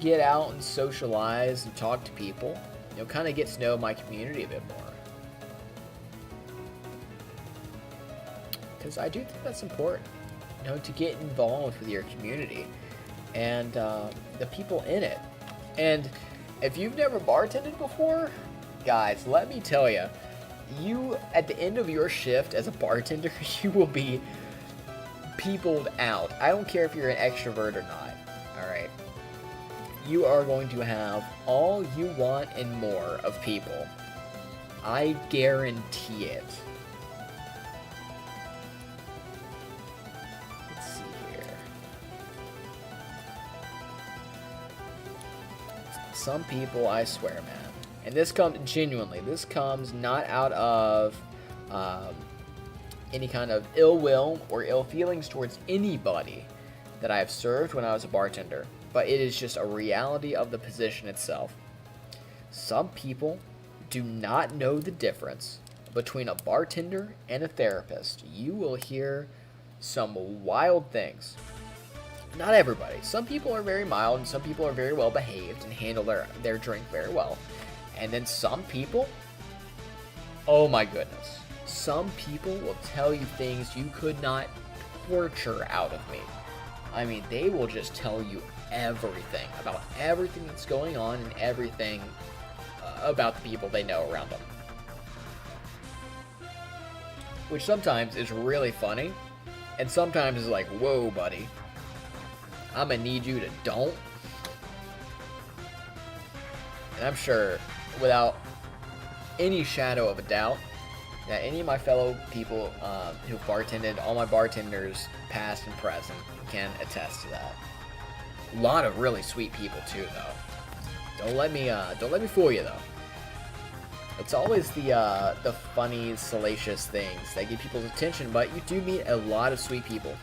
get out and socialize and talk to people. You know, kind of get to know my community a bit more. Because I do think that's important, you know, to get involved with your community and the people in it. And if you've never bartended before, guys, let me tell you, at the end of your shift as a bartender, you will be peopled out. I don't care if you're an extrovert or not, alright? You are going to have all you want and more of people. I guarantee it. Let's see here. Some people, I swear, man. And this comes, genuinely, this comes not out of any kind of ill will or ill feelings towards anybody that I have served when I was a bartender. But it is just a reality of the position itself. Some people do not know the difference between a bartender and a therapist. You will hear some wild things. Not everybody. Some people are very mild and some people are very well behaved and handle their drink very well. And then some people, oh my goodness, some people will tell you things you could not torture out of me. I mean, they will just tell you everything about everything that's going on and everything about the people they know around them. Which sometimes is really funny, and sometimes is like, whoa, buddy, I'm gonna need you to don't. And I'm sure, without any shadow of a doubt, that any of my fellow people who bartended, all my bartenders, past and present, can attest to that. A lot of really sweet people too, though. Don't let me fool you, though. It's always the funny, salacious things that get people's attention, but you do meet a lot of sweet people.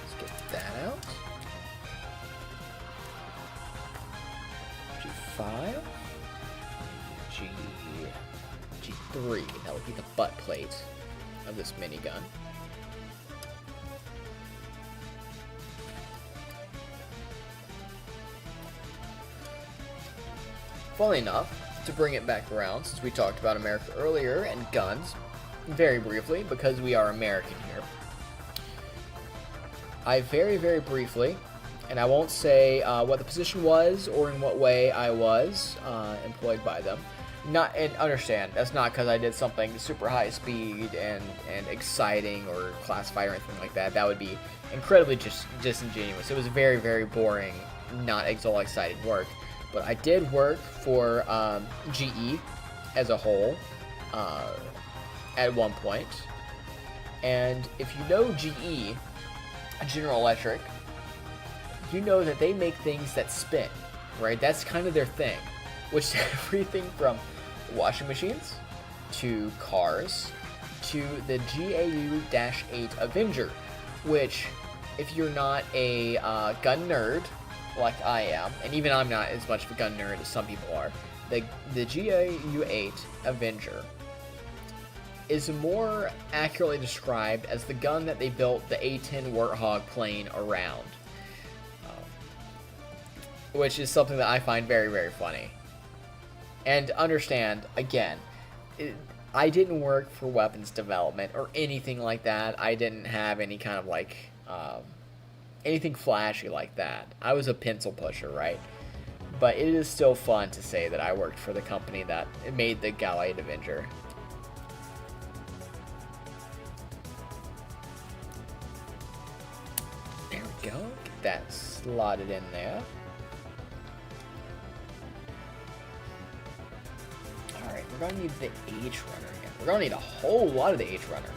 Let's get that out. G5. G3. That would be the butt plate of this minigun. Funnily enough, to bring it back around, since we talked about America earlier and guns, very briefly, because we are American here, I very, very briefly, and I won't say what the position was or in what way I was employed by them. Not, and understand, that's not because I did something super high speed and exciting or classified or anything like that. That would be incredibly disingenuous. It was very, very boring, not all exciting work. But I did work for GE as a whole at one point. And if you know GE, General Electric, you know that they make things that spin, right? That's kind of their thing. which is everything from washing machines to cars to the GAU-8 Avenger, which, if you're not a gun nerd like I am, and even I'm not as much of a gun nerd as some people are, the GAU-8 Avenger is more accurately described as the gun that they built the A-10 Warthog plane around, which is something that I find very, very funny. And understand, again, I didn't work for weapons development or anything like that. I didn't have any kind of like anything flashy like that. I was a pencil pusher, right? But it is still fun to say that I worked for the company that made the GAU-8 Avenger. There we go. Get that slotted in there. Alright, we're going to need the H runner again. We're going to need a whole lot of the H runner.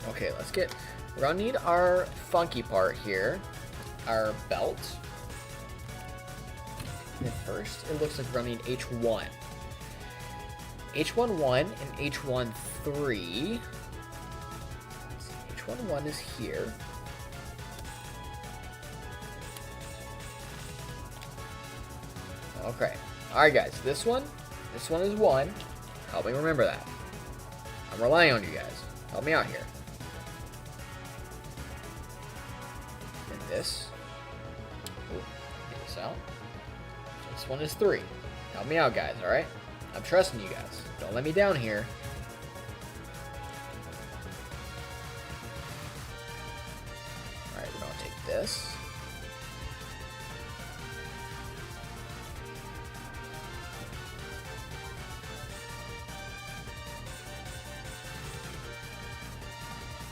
Okay, we're going to need our funky part here. Our belt. And first, it looks like we're going to need H1. H11 and H13. H11 is here. Okay. Alright guys, this one is 1. Help me remember that. I'm relying on you guys. Help me out here. And this. Ooh, get this out. So this one is 3. Help me out guys, alright? I'm trusting you guys. Don't let me down here. Alright, we're gonna take this.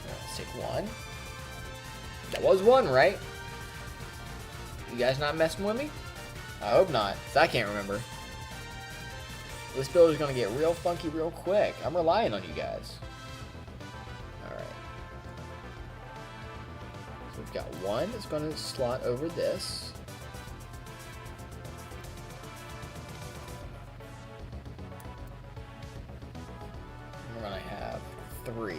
Let's take 1. That was 1, right? You guys not messing with me? I hope not, because I can't remember. This build is going to get real funky real quick. I'm relying on you guys. Alright. So we've got 1 that's going to slot over this. And we're going to have 3.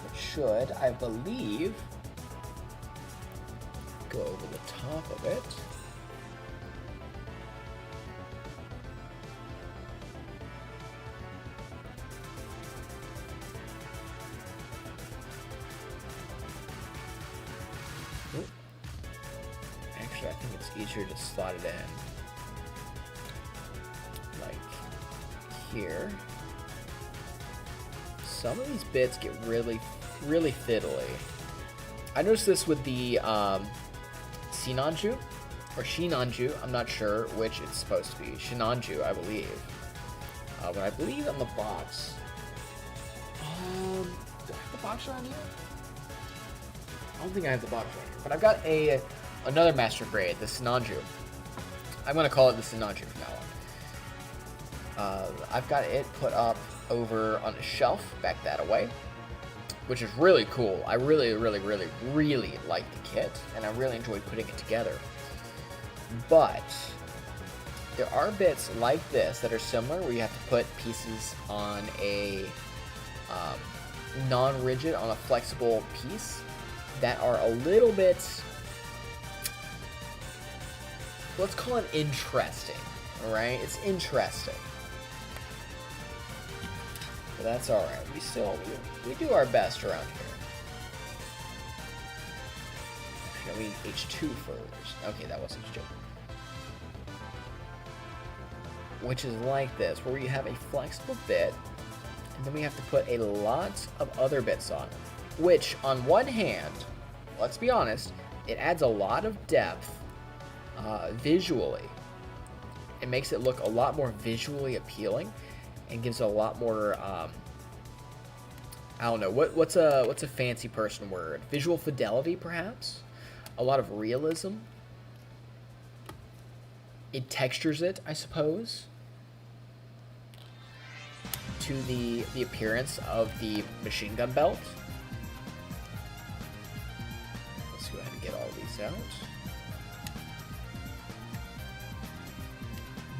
Which should, I believe, go over the top of it. Actually, I think it's easier to slot it in like here. Some of these bits get really fiddly. I noticed this with the Sinanju or Shinanju. I'm not sure which it's supposed to be. Shinanju, I believe. But I believe on the box. Do I have the box around here? I don't think I have the box right here, but I've got another master grade, the Sinanju. I'm gonna call it the Sinanju from now on. I've got it put up over on a shelf back that away, which is really cool. I really like the kit, and I really enjoy putting it together. But there are bits like this that are similar, where you have to put pieces on a non-rigid, on a flexible piece, that are a little bit, let's call it interesting, alright? It's interesting. But that's alright. We do our best around here. Actually, we need H2 first. Okay, that was H2. Which is like this, where we have a flexible bit, and then we have to put a lot of other bits on, which on one hand, let's be honest, it adds a lot of depth visually. It makes it look a lot more visually appealing, and gives a lot more I don't know, what's a fancy person word? Visual fidelity, perhaps? A lot of realism. It textures it, I suppose, to the appearance of the machine gun belt. these out.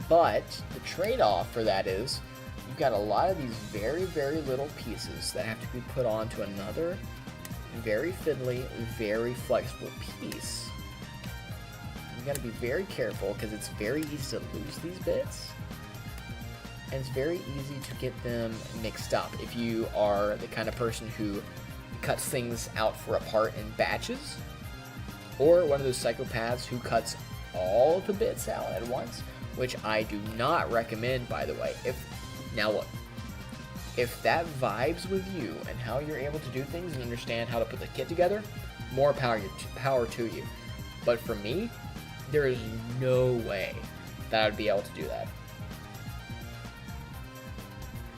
But the trade-off for that is you've got a lot of these very, very little pieces that have to be put onto another very fiddly, very flexible piece. You got to be very careful because it's very easy to lose these bits, and it's very easy to get them mixed up if you are the kind of person who cuts things out for a part in batches, or one of those psychopaths who cuts all the bits out at once, which I do not recommend, by the way. Now look, if that vibes with you and how you're able to do things and understand how to put the kit together, more power to you. But for me, there is no way that I would be able to do that.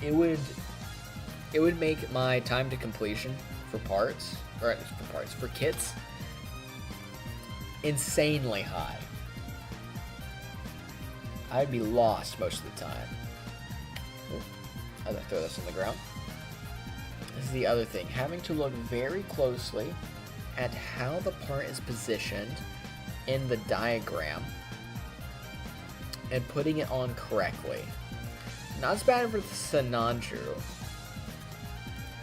It would make my time to completion for for kits, insanely high. I'd be lost most of the time. I'll throw this on the ground. This is the other thing. Having to look very closely at how the part is positioned in the diagram and putting it on correctly. Not as bad with Sinanju,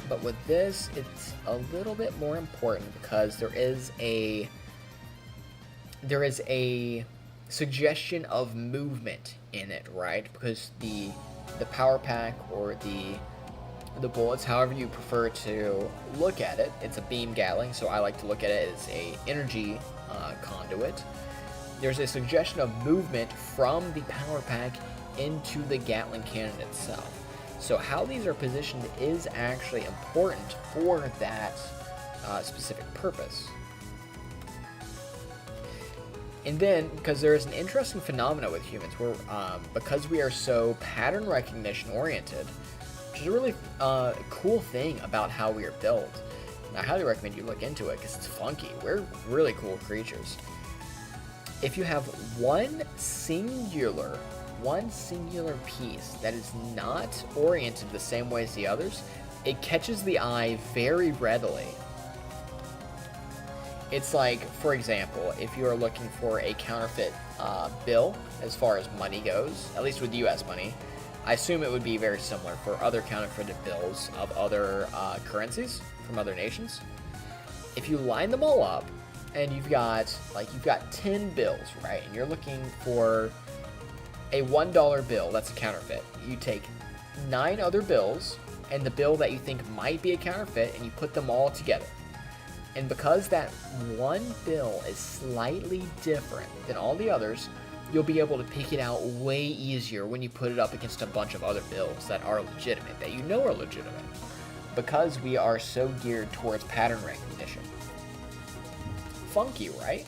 but with this, it's a little bit more important because there is a suggestion of movement in it, right? Because the power pack or the bullets, however you prefer to look at it, it's a beam gatling, so I like to look at it as a energy conduit. There's a suggestion of movement from the power pack into the Gatling cannon itself. So how these are positioned is actually important for that specific purpose. And then, because there is an interesting phenomena with humans, where because we are so pattern recognition oriented, which is a really cool thing about how we are built. And I highly recommend you look into it because it's funky. We're really cool creatures. If you have one singular piece that is not oriented the same way as the others, it catches the eye very readily. It's like, for example, if you are looking for a counterfeit bill as far as money goes, at least with US money, I assume it would be very similar for other counterfeited bills of other currencies from other nations. If you line them all up and you've got 10 bills, right? And you're looking for a $1 bill that's a counterfeit. You take 9 other bills and the bill that you think might be a counterfeit and you put them all together. And because that one bill is slightly different than all the others, you'll be able to pick it out way easier when you put it up against a bunch of other bills that are legitimate, that you know are legitimate, because we are so geared towards pattern recognition. Funky, right?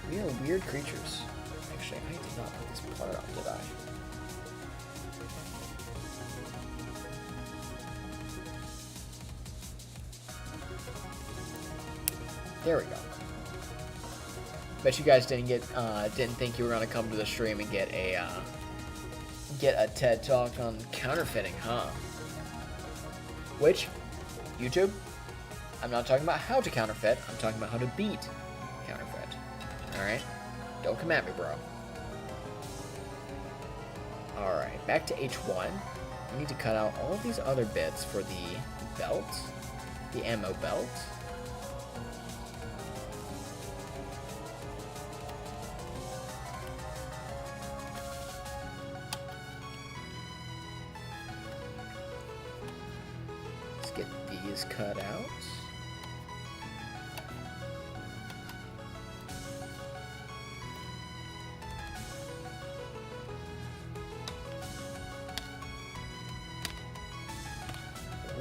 We are weird creatures. Actually, I did not put this part on, did I? There we go. Bet you guys didn't think you were gonna come to the stream and get a TED Talk on counterfeiting, huh? Which, YouTube, I'm not talking about how to counterfeit. I'm talking about how to beat counterfeit. All right, don't come at me, bro. All right, back to H1. We need to cut out all of these other bits for the belt, the ammo belt. Get these cut out.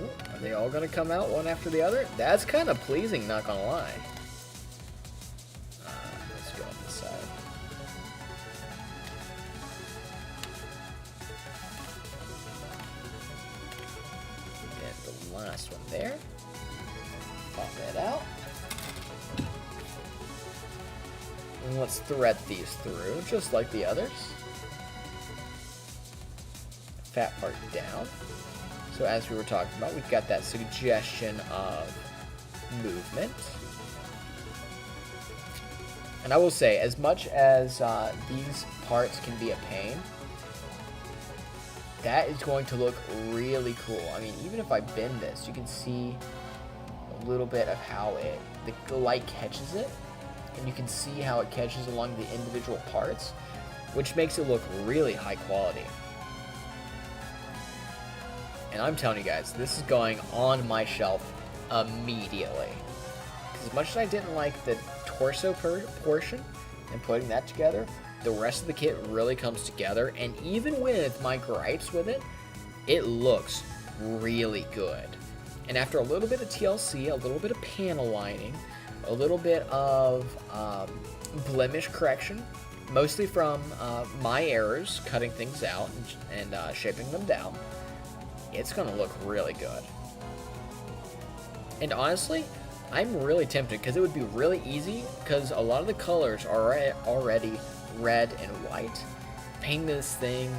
Ooh, are they all gonna come out one after the other? That's kind of pleasing, not gonna lie. Let's go on this side. Last one there. Pop that out. And let's thread these through, just like the others. Fat part down. So as we were talking about, we've got that suggestion of movement. And I will say, as much as these parts can be a pain, that is going to look really cool. I mean, even if I bend this, you can see a little bit of how the light catches it, and you can see how it catches along the individual parts, which makes it look really high quality. And I'm telling you guys, this is going on my shelf immediately. Because as much as I didn't like the torso portion and putting that together, the rest of the kit really comes together. And even with my gripes with it, it looks really good. And after a little bit of TLC, a little bit of panel lining, a little bit of blemish correction, mostly from my errors, cutting things out and shaping them down, it's going to look really good. And honestly, I'm really tempted because it would be really easy because a lot of the colors are already red and white. Paint this thing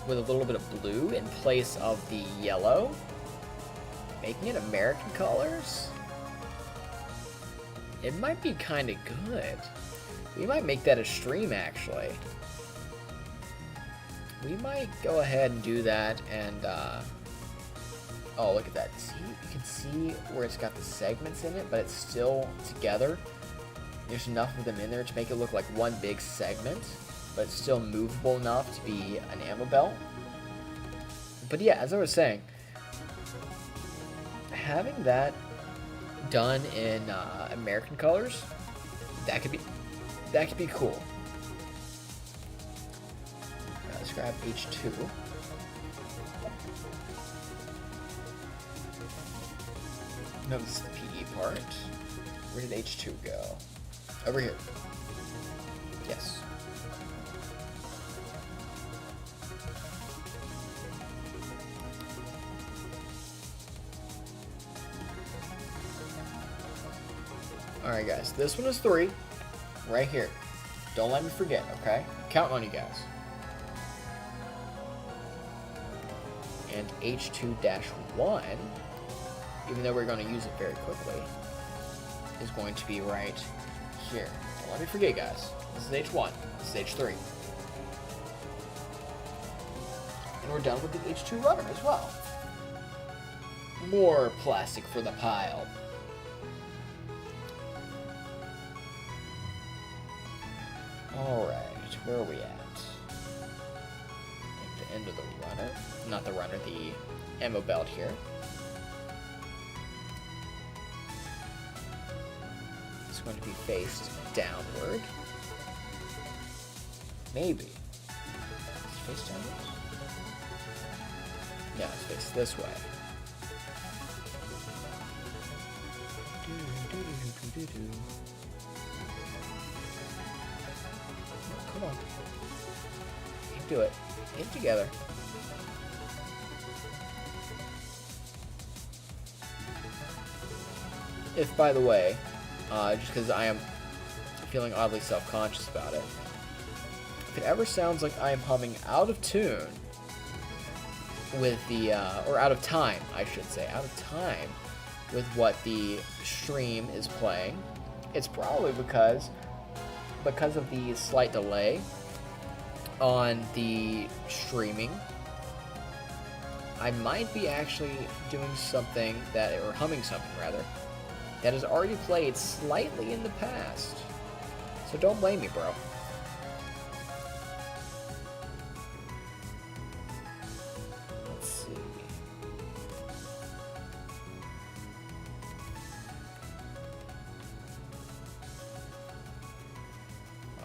with a little bit of blue in place of the yellow, making it American colors. It might be kind of good. We might make that a stream, actually. We might go ahead and do that and oh, look at that. See, you can see where it's got the segments in it, but it's still together. There's enough of them in there to make it look like one big segment, but it's still movable enough to be an ammo belt. But yeah, as I was saying, having that done in American colors, that could be cool. Let's grab H2. No, this is the PE part. Where did H2 go? Over here. Yes. Alright guys, this one is 3. Right here. Don't let me forget, okay? I'm counting on you guys. And H2-1, even though we're going to use it very quickly, is going to be right here. Don't let me forget, guys. This is H1. This is H3. And we're done with the H2 rubber as well. More plastic for the pile. Alright, where are we at? At the end of the runner. Not the runner, the ammo belt here. It's going to be faced downward. Maybe. Is it faced downwards? No, it's faced this way. Come on. You can do it. Get it together. If, by the way, just because I am feeling oddly self-conscious about it, if it ever sounds like I am humming out of tune with the, or out of time, I should say, out of time with what the stream is playing, it's probably because of the slight delay on the streaming. I might be actually doing something that, or humming something rather, that has already played slightly in the past. So don't blame me, bro. Let's see.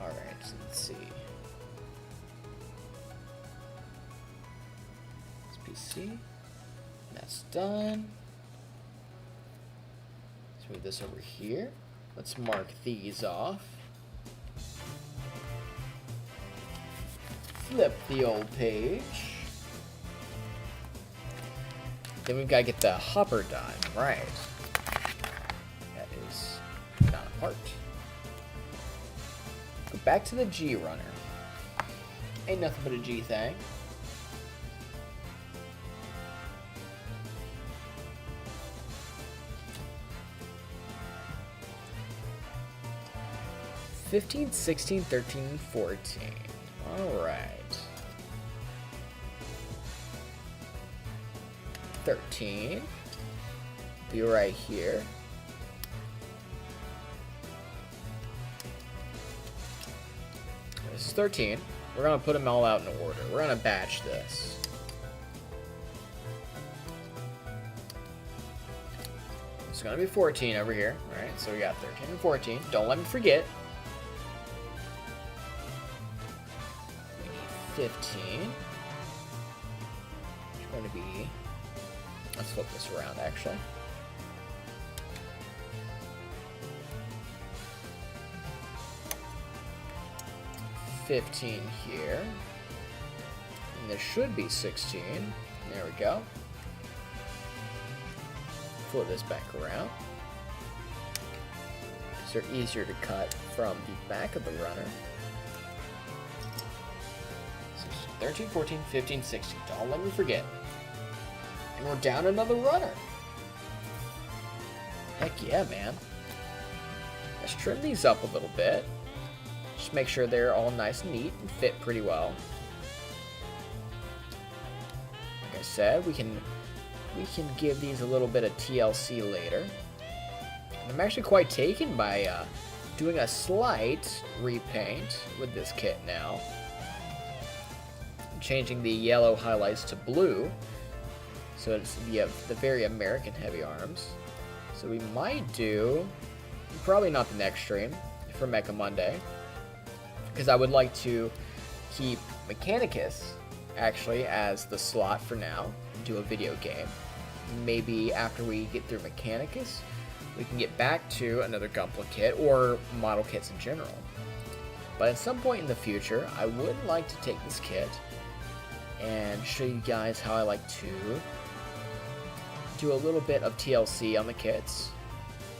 Alright, so let's see. It's PC. That's done. Let's move this over here. Let's mark these off. Flip the old page. Then we've got to get the hopper done, right? That is not a part. Go back to the G runner. Ain't nothing but a G thing. 15, 16, 13, and 14. Alright. 13. Be right here. This is 13. We're going to put them all out in order. We're going to batch this. It's going to be 14 over here. Alright, so we got 13 and 14. Don't let me forget. We need 15. It's going to be... Let's flip this around, actually. $15 here. And there should be 16. There we go. Flip this back around. These are easier to cut from the back of the runner. 13, 14, 15, 16. Don't let me forget. And we're down another runner. Heck yeah, man. Let's trim these up a little bit. Just make sure they're all nice and neat and fit pretty well. Like I said, we can give these a little bit of TLC later. And I'm actually quite taken by doing a slight repaint with this kit now. Changing the yellow highlights to blue. So it's the very American heavy arms. So we might do, probably not the next stream for Mecha Monday, because I would like to keep Mechanicus actually as the slot for now, do a video game. Maybe after we get through Mechanicus, we can get back to another Gunpla kit or model kits in general. But at some point in the future, I would like to take this kit and show you guys how I like to do a little bit of TLC on the kits,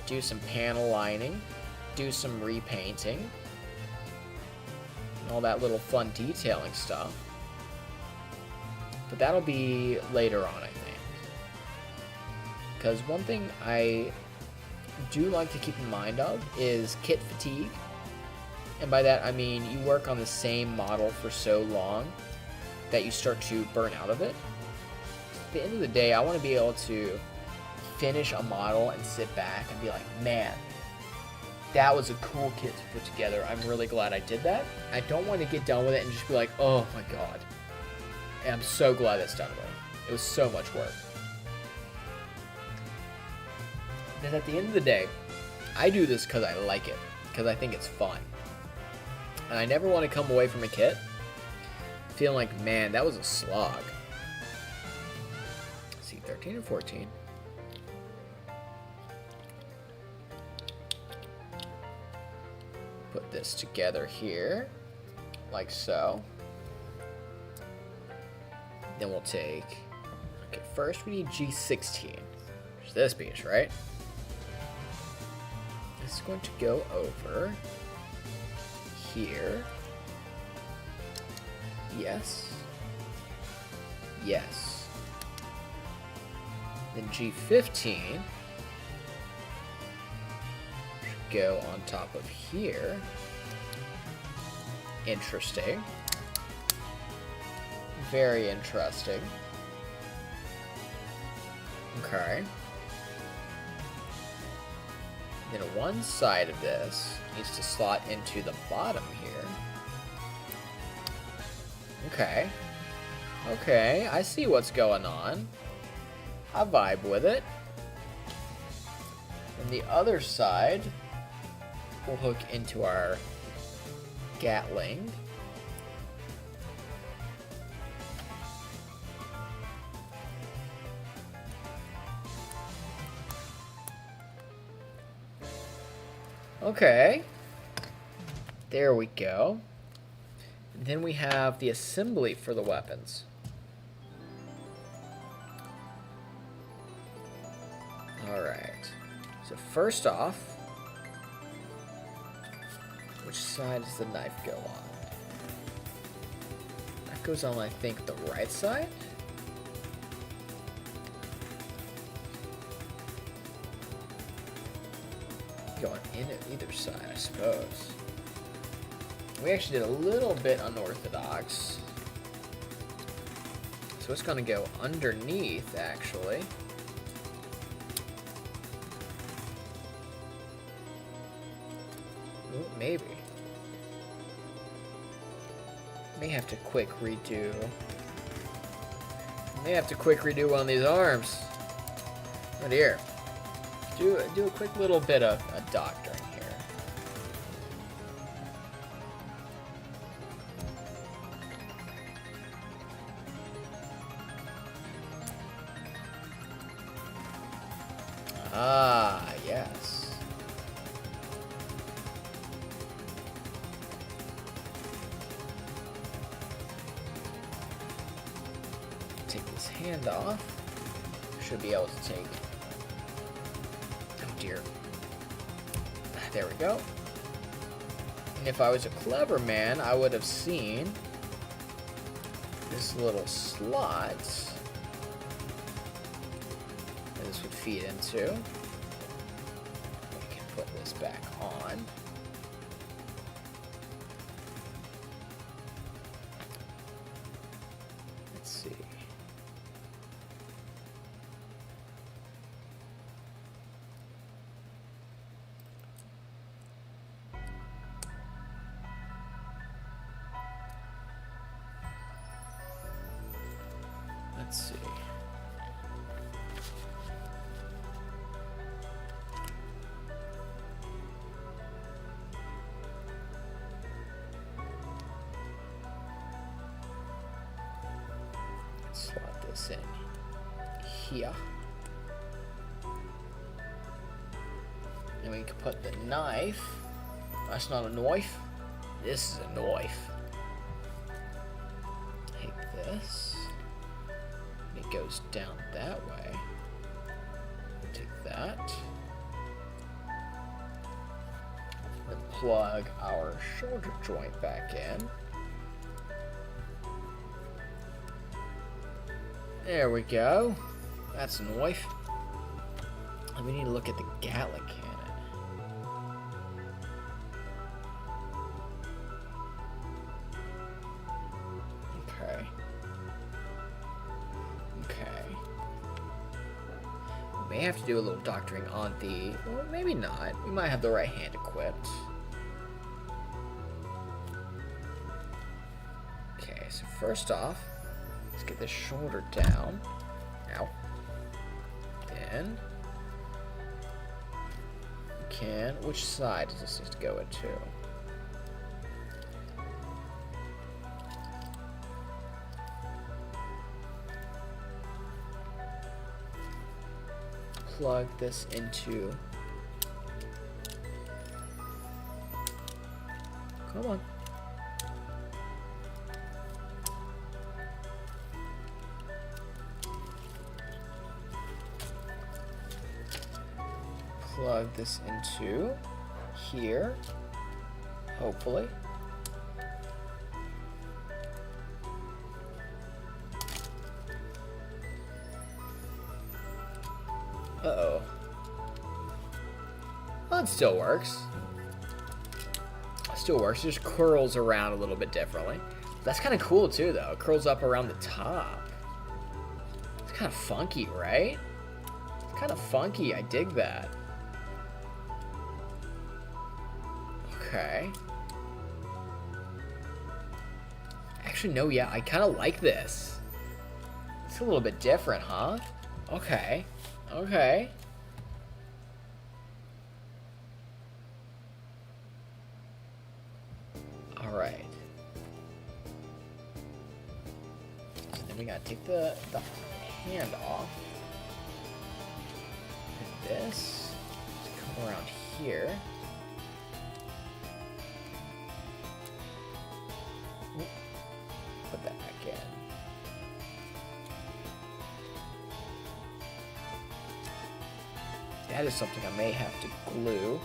do some panel lining, do some repainting, and all that little fun detailing stuff. But that'll be later on, I think. Because one thing I do like to keep in mind of is kit fatigue. And by that I mean you work on the same model for so long that you start to burn out of it. At the end of the day, I want to be able to finish a model and sit back and be like, man, that was a cool kit to put together. I'm really glad I did that. I don't want to get done with it and just be like, oh my god. And I'm so glad it's done with. It was so much work. Because at the end of the day, I do this because I like it. Because I think it's fun. And I never want to come away from a kit feeling like, man, that was a slog. Let's see, 13 and 14. Put this together here, like so. Then we'll take, okay, first we need G16, which is this piece, right? This is going to go over here. Yes. Yes. Then G15 should go on top of here. Interesting. Very interesting. Okay. Then one side of this needs to slot into the bottom here. Okay. Okay, I see what's going on. I vibe with it. And the other side will hook into our Gatling. Okay. There we go. Then we have the assembly for the weapons. Alright. So first off, which side does the knife go on? That goes on, I think, the right side? Going in at either side, I suppose. We actually did a little bit unorthodox. So it's gonna go underneath, actually. Ooh, maybe. May have to quick redo. May have to quick redo one of these arms. Oh dear. Do a quick little bit of doctoring here. Ah, yes. Take this hand off. Should be able to take... Oh dear. There we go. And if I was a clever man, I would have seen this little slot that this would feed into. We can put this back on. Let's see. Let's see. Slot this in here. And we can put the knife. That's not a knife. This is a knife. Take this. It goes down that way. Take that. Then plug our shoulder joint back in. There we go. That's a knife. And we need to look at the Gatling cannon. Okay. Okay. We may have to do a little doctoring on the... Well, maybe not. We might have the right hand equipped. Okay, so first off, let's get this shoulder down. Ow. Then... we can... Which side does this need to go into? Plug this into... Come on. Plug this into here, hopefully. Uh-oh. Well, it still works. It still works. It just curls around a little bit differently. That's kind of cool, too, though. It curls up around the top. It's kind of funky, right? It's kind of funky. I dig that. Okay. Actually, no, yeah, I kind of like this. It's a little bit different, huh? Okay. Okay. Alright. So then we gotta take the hand off. And this. Just come around here. Put that back in. That is something I may have to glue.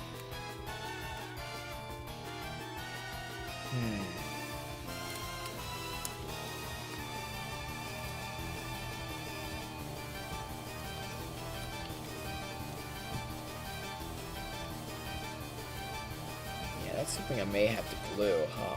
That's something I may have to glue, huh?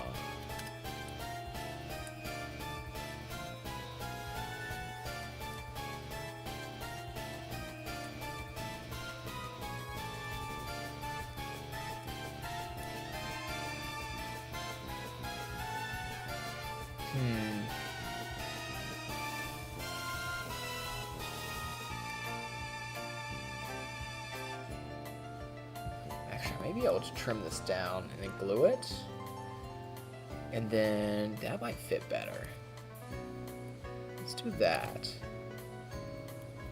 Actually, I may be able to trim this down and then glue it. And then that might fit better. Let's do that.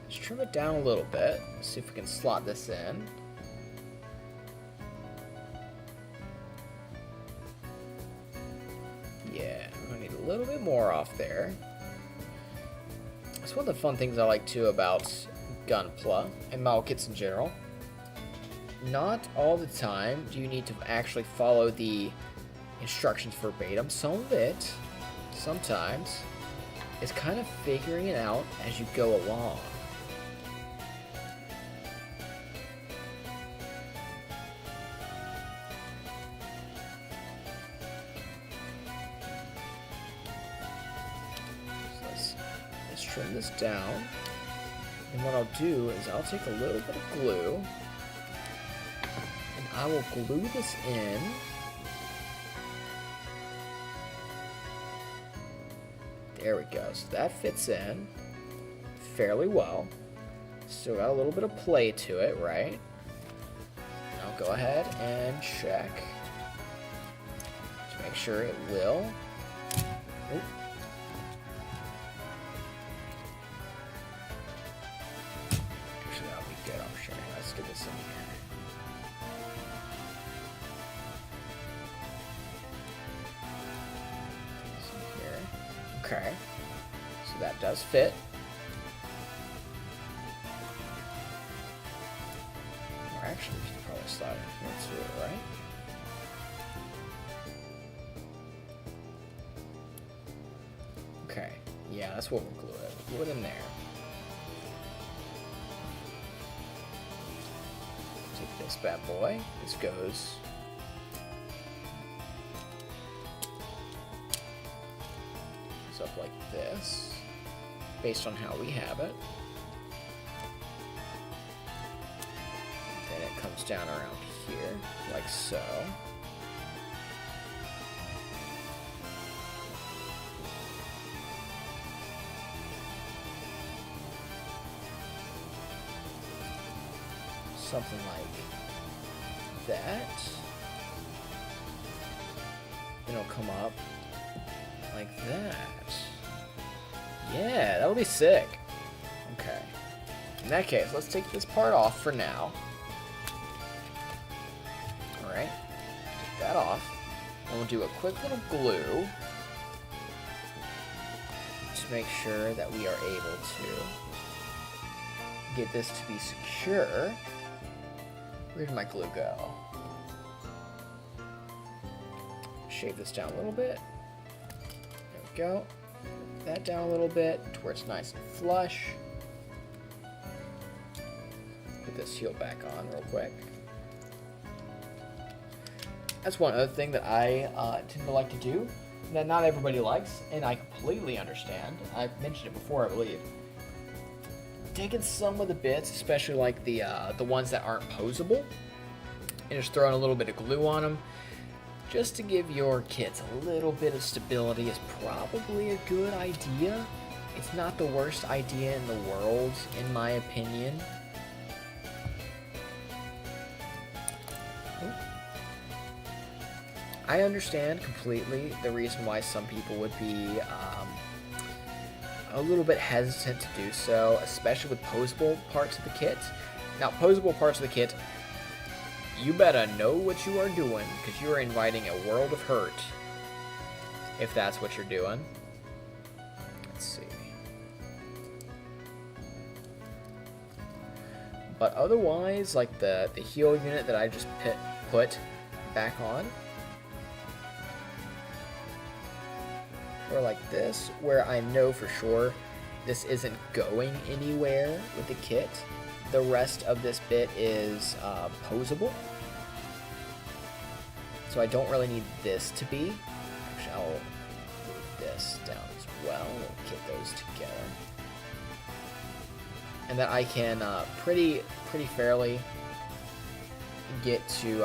Let's trim it down a little bit. See if we can slot this in. Yeah, we're gonna need a little bit more off there. That's one of the fun things I like too about Gunpla and model kits in general. Not all the time do you need to actually follow the instructions verbatim. Some of it, sometimes, is kind of figuring it out as you go along. So let's trim this down. And what I'll do is I'll take a little bit of glue and I will glue this in. There we go. So that fits in fairly well. Still got a little bit of play to it, right? I'll go ahead and check to make sure it will. Oop. Actually, that'll be good. I'm sure. Let's get this in here. Okay, so that does fit. Or actually, we can probably slide in here too, right? Okay, yeah, that's what we'll glue it. We'll glue it in there. Take this bad boy. This goes. Up like this, based on how we have it. Then it comes down around here, like so. Something like that. Then it'll come up like that. Yeah, that would be sick. Okay. In that case, let's take this part off for now. Alright. Take that off. And we'll do a quick little glue to make sure that we are able to get this to be secure. Where did my glue go? Shave this down a little bit. Go. Put that down a little bit to where it's nice and flush. Put this heel back on real quick. That's one other thing that I tend to like to do that not everybody likes, and I completely understand. I've mentioned it before, I believe. Taking some of the bits, especially like the ones that aren't posable, and just throwing a little bit of glue on them, just to give your kits a little bit of stability, is probably a good idea. It's not the worst idea in the world, in my opinion. I understand completely the reason why some people would be a little bit hesitant to do so, especially with posable parts of the kit. Now, posable parts of the kit, you better know what you are doing, because you are inviting a world of hurt if that's what you're doing. Let's see. But otherwise, like the heel unit that I just put back on, or like this, where I know for sure this isn't going anywhere with the kit. The rest of this bit is posable. So I don't really need this to be. Actually, I'll move this down as well. We'll get those together. And then I can pretty fairly get to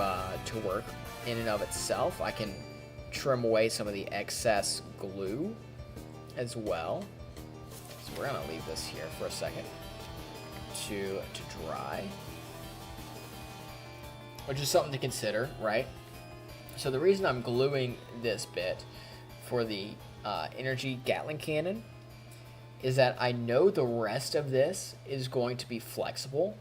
work in and of itself. I can trim away some of the excess glue as well. So we're gonna leave this here for a second to dry, which is something to consider, right? So the reason I'm gluing this bit for the energy Gatling cannon is that I know the rest of this is going to be flexible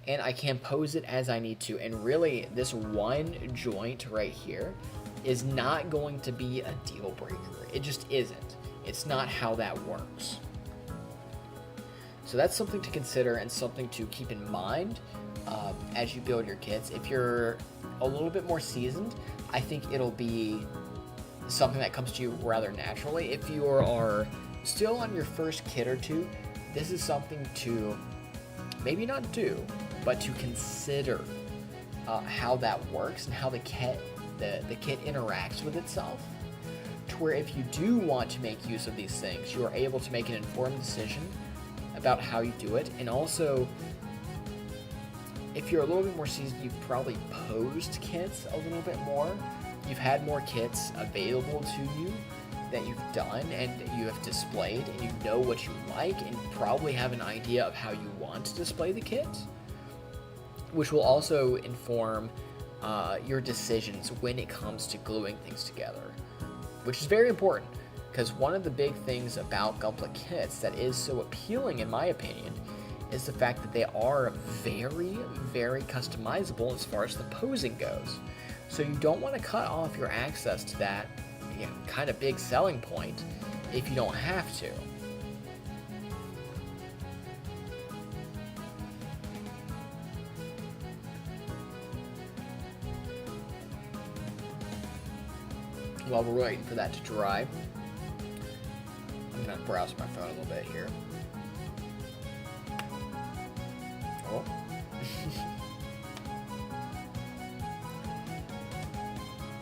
and I can pose it as I need to. And really, this one joint right here is not going to be a deal breaker. It just isn't. It's not how that works. So that's something to consider and something to keep in mind as you build your kits. If you're a little bit more seasoned, I think it'll be something that comes to you rather naturally. If you are still on your first kit or two, this is something to maybe not do, but to consider how that works and how the kit interacts with itself, to where if you do want to make use of these things, you are able to make an informed decision about how you do it. And also, if you're a little bit more seasoned, you've probably posed kits a little bit more. You've had more kits available to you that you've done and you have displayed, and you know what you like, and you probably have an idea of how you want to display the kit, which will also inform your decisions when it comes to gluing things together, which is very important, because one of the big things about Gunpla kits that is so appealing, in my opinion, is the fact that they are very, very customizable as far as the posing goes. So you don't want to cut off your access to that kind of big selling point if you don't have to. While we're waiting for that to dry, I'm going to browse my phone a little bit here. Oh.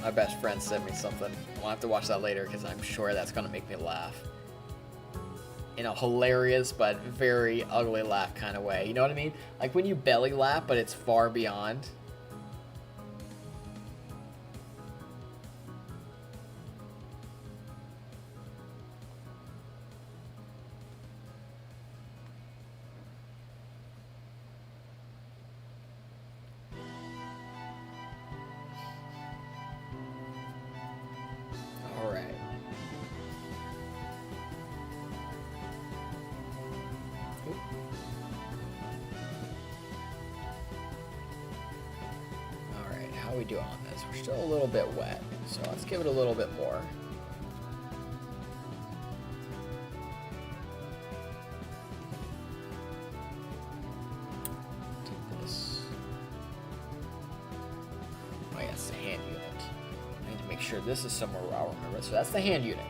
My best friend sent me something. I'll have to watch that later because I'm sure that's going to make me laugh. In a hilarious but very ugly laugh kind of way. You know what I mean? Like when you belly laugh, but it's far beyond. How are we doing on this? We're still a little bit wet, so let's give it a little bit more. Take this. Oh yes, the hand unit. I need to make sure this is somewhere where I'll remember it. So that's the hand unit.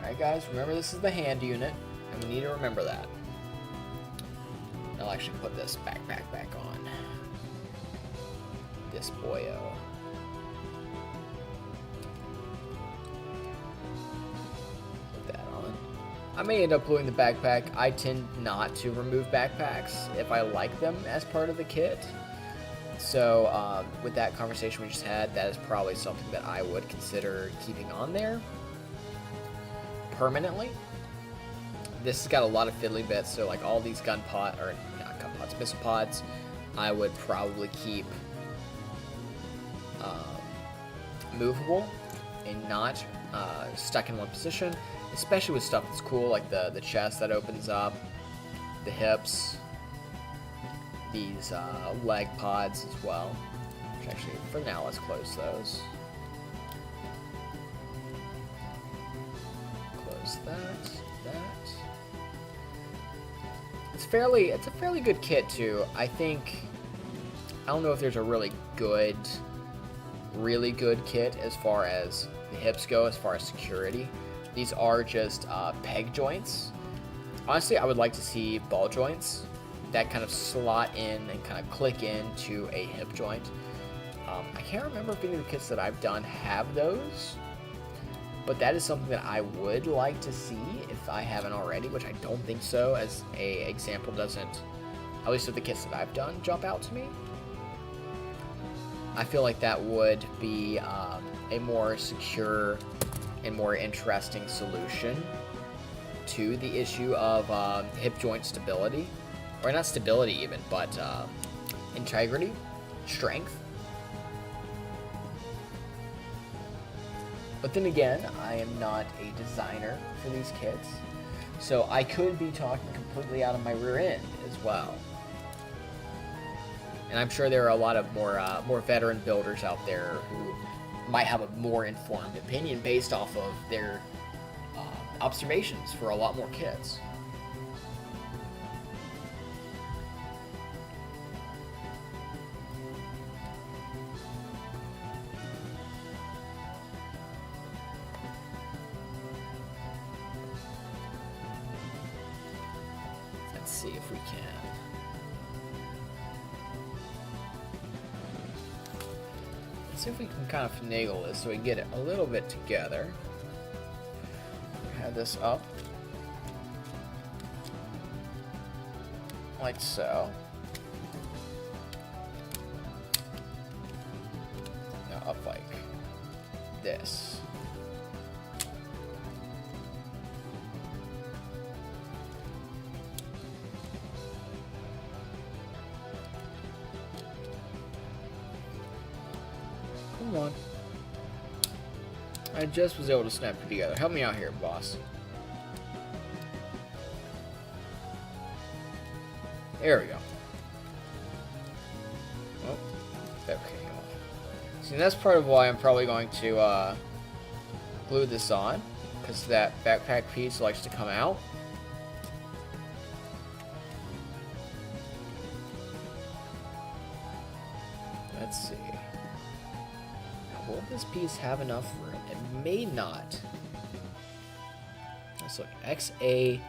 Alright guys, remember this is the hand unit, and we need to remember that. I'll actually put this backpack back on. This boyo. Put that on. I may end up gluing the backpack. I tend not to remove backpacks if I like them as part of the kit. So with that conversation we just had, that is probably something that I would consider keeping on there permanently. This has got a lot of fiddly bits, so like all these missile pods, I would probably keep movable and not stuck in one position, especially with stuff that's cool, like the chest that opens up, the hips, these leg pods as well, which actually, for now, let's close those. Close that. It's a fairly good kit too. I don't know if there's a really good kit as far as the hips go, as far as security. These are just peg joints. Honestly, I would like to see ball joints that kind of slot in and kind of click into a hip joint. I can't remember if any of the kits that I've done have those, but that is something that I would like to see if I haven't already, which I don't think so, as a example doesn't, at least of the kits that I've done, jump out to me. I feel like that would be a more secure and more interesting solution to the issue of hip joint stability, or not stability even, but integrity, strength. But then again, I am not a designer for these kits, so I could be talking completely out of my rear end as well. And I'm sure there are a lot of more veteran builders out there who might have a more informed opinion based off of their observations for a lot more kits. Let's see if we can. Let's see if we can kind of finagle this so we can get it a little bit together. Have this up. Like so. Now up like this. Come on. I just was able to snap it together. Help me out here, boss. There we go. Oh, okay. See, that's part of why I'm probably going to glue this on, because that backpack piece likes to come out. Let's see. Now, will this piece have enough room? It may not. Let's look. XA10.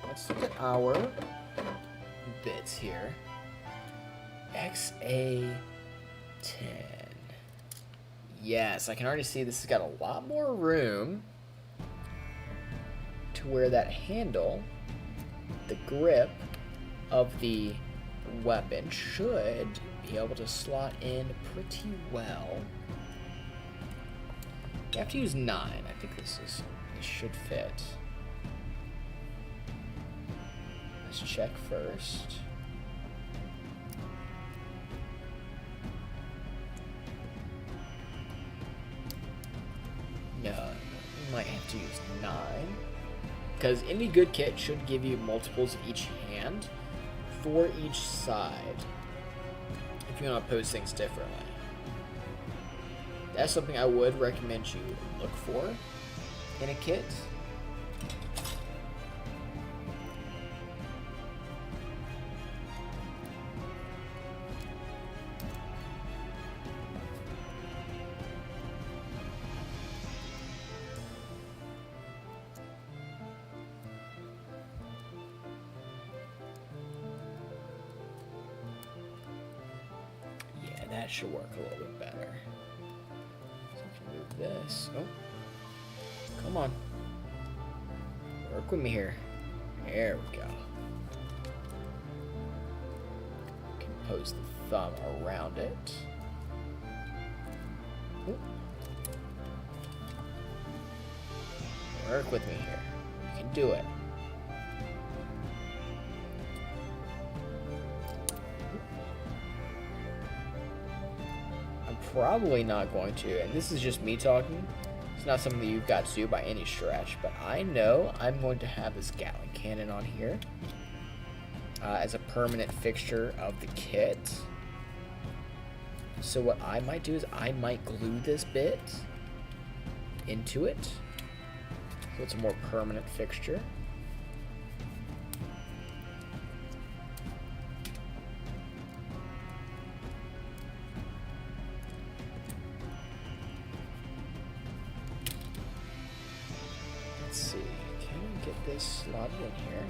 Let's look at our bits here. XA10. Yes, I can already see this has got a lot more room to where that handle, the grip of the weapon, should be able to slot in pretty well. You have to use 9. I think this should fit. Let's check first. No, you might have to use 9. Because any good kit should give you multiples of each hand for each side, if you want to pose things differently. That's something I would recommend you look for in a kit. Yeah, that should work a little bit better. Move this. Oh, come on. Work with me here. There we go. Can pose the thumb around it. Ooh. Work with me here. You can do it. Probably not going to, and this is just me talking, it's not something that you've got to do by any stretch, but I know I'm going to have this Gatling cannon on here as a permanent fixture of the kit. So what I might do is I might glue this bit into it so it's a more permanent fixture. Let's see, can we get this slotted in here?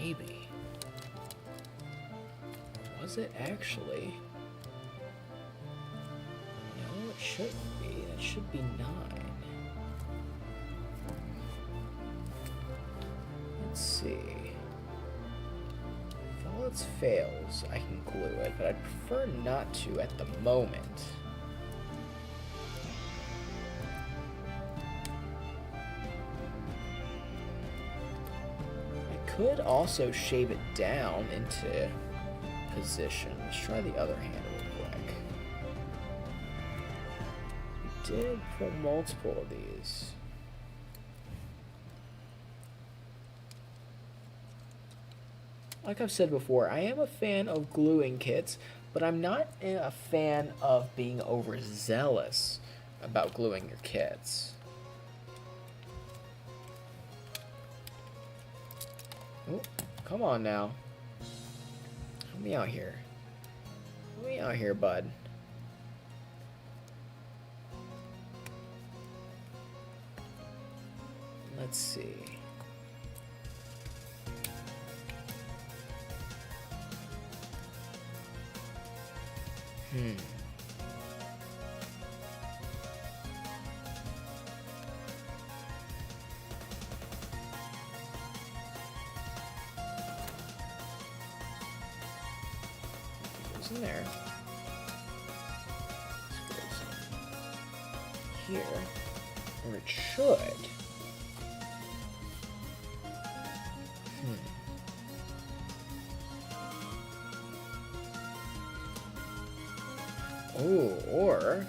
Maybe. Was it actually? No, it shouldn't be. It should be 9. Let's see. If all else fails, I can glue it, but I'd prefer not to at the moment. I could also shave it down into position. Let's try the other hand real quick. We did pull multiple of these. Like I've said before, I am a fan of gluing kits, but I'm not a fan of being overzealous about gluing your kits. Oh, come on now. Help me out here. Help me out here, bud. Let's see. Goes in there. This goes here, or it should. Oh, or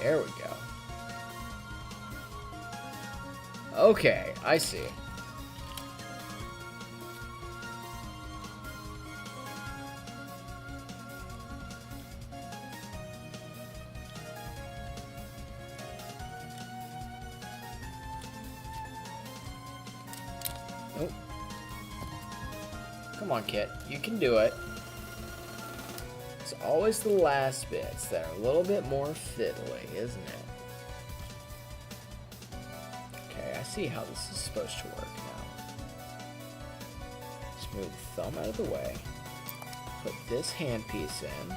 there we go. Okay, I see. Nope. Come on, kid. You can do it. It's always the last bits that are a little bit more fiddly, isn't it? Okay, I see how this is supposed to work now. Just move the thumb out of the way. Put this handpiece in.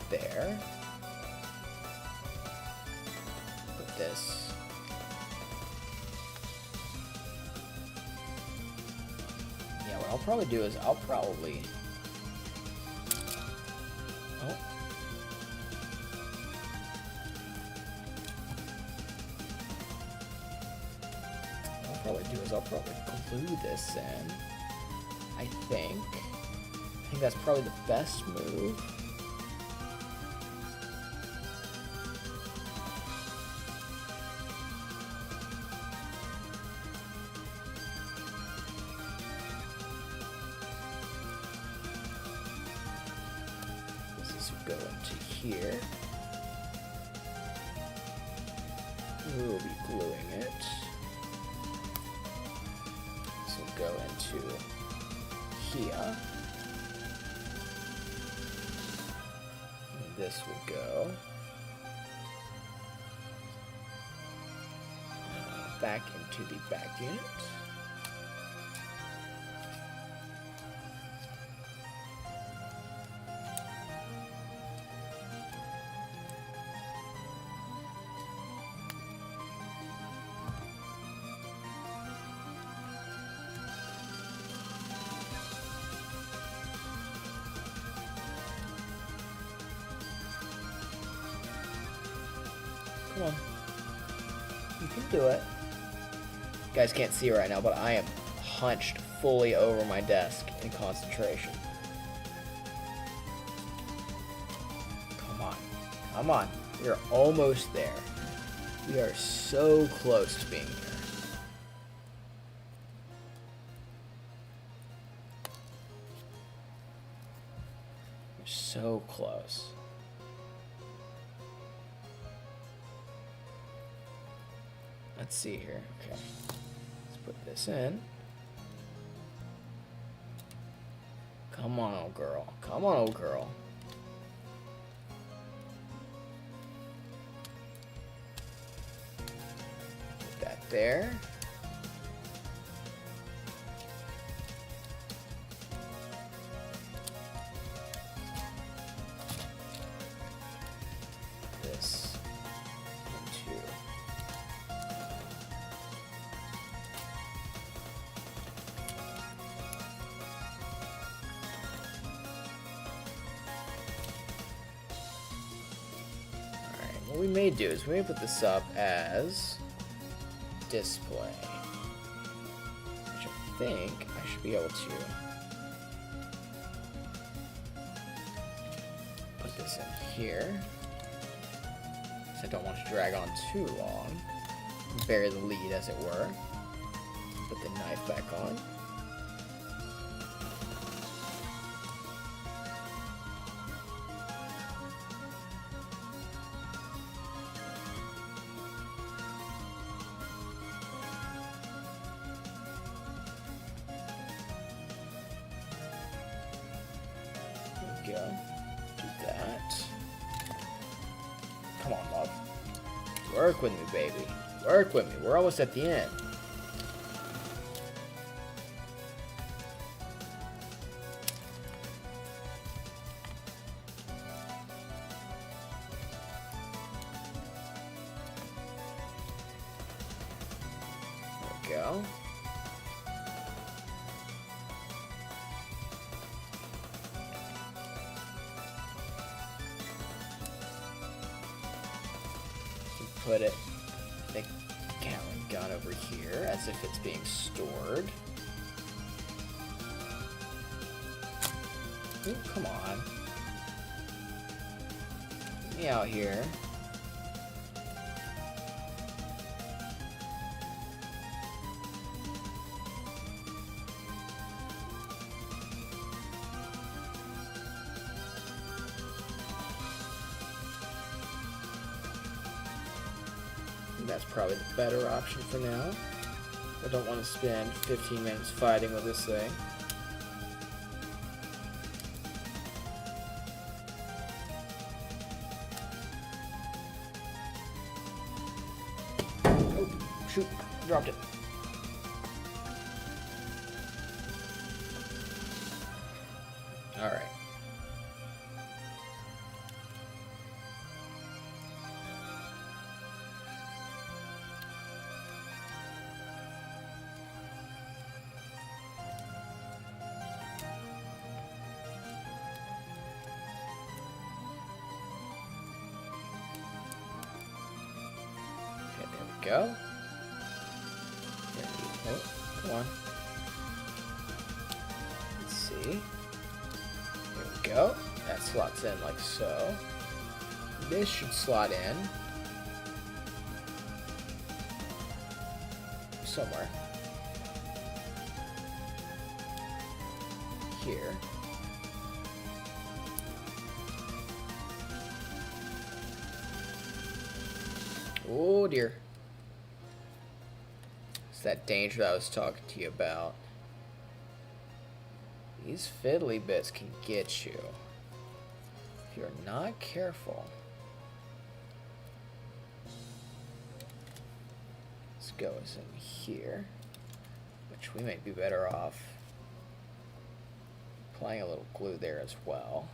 There. Put this. Yeah, what I'll probably do is I'll probably glue this in. I think that's probably the best move. This will go into here. We'll be gluing it. This will go into here. And this will go back into the back unit. Come on. You can do it. You guys can't see it right now, but I am hunched fully over my desk in concentration. Come on. Come on. We are almost there. We are so close to being there. We're so close. Let's see here. Okay. Let's Put this in. Come on, old girl. Come on, old girl. Put that there. This into what we may do is we may put this up as display, which I think I should be able to put this in here. So I don't want to drag on too long. Bury the lead, as it were. Put the knife back on. Go. Do that. Come on, love. Work with me, baby. Work with me. We're almost at the end. There we go. Put it, the Gatling gun over here as if it's being stored. Ooh, come on. Get me out here. That's probably the better option for now. I don't want to spend 15 minutes fighting with this thing. Oh, shoot, dropped it. All right. Go. Oh, come on. Let's see. Here we go. That slots in like so. This should slot in somewhere. Here. Oh dear. That danger that I was talking to you about. These fiddly bits can get you if you're not careful. Let's go as in here, which we might be better off applying a little glue there as well.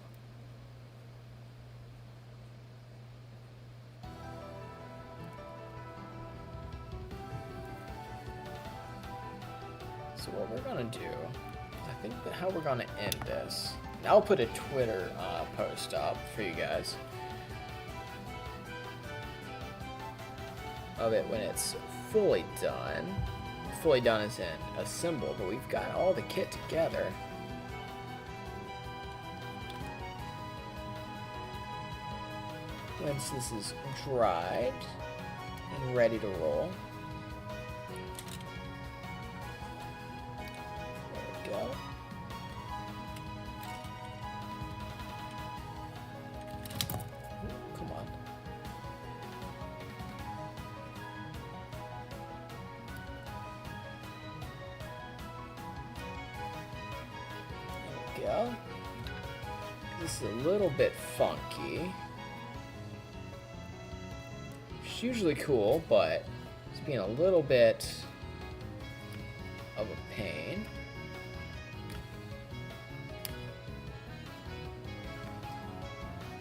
So what we're gonna do, I think that how we're gonna end this. And I'll put a Twitter post up for you guys of it when it's fully done. Fully done as in assembled, but we've got all the kit together. Once this is dried and ready to roll. Go. Come on. go. This is a little bit funky. It's usually cool, but it's being a little bit of a pain.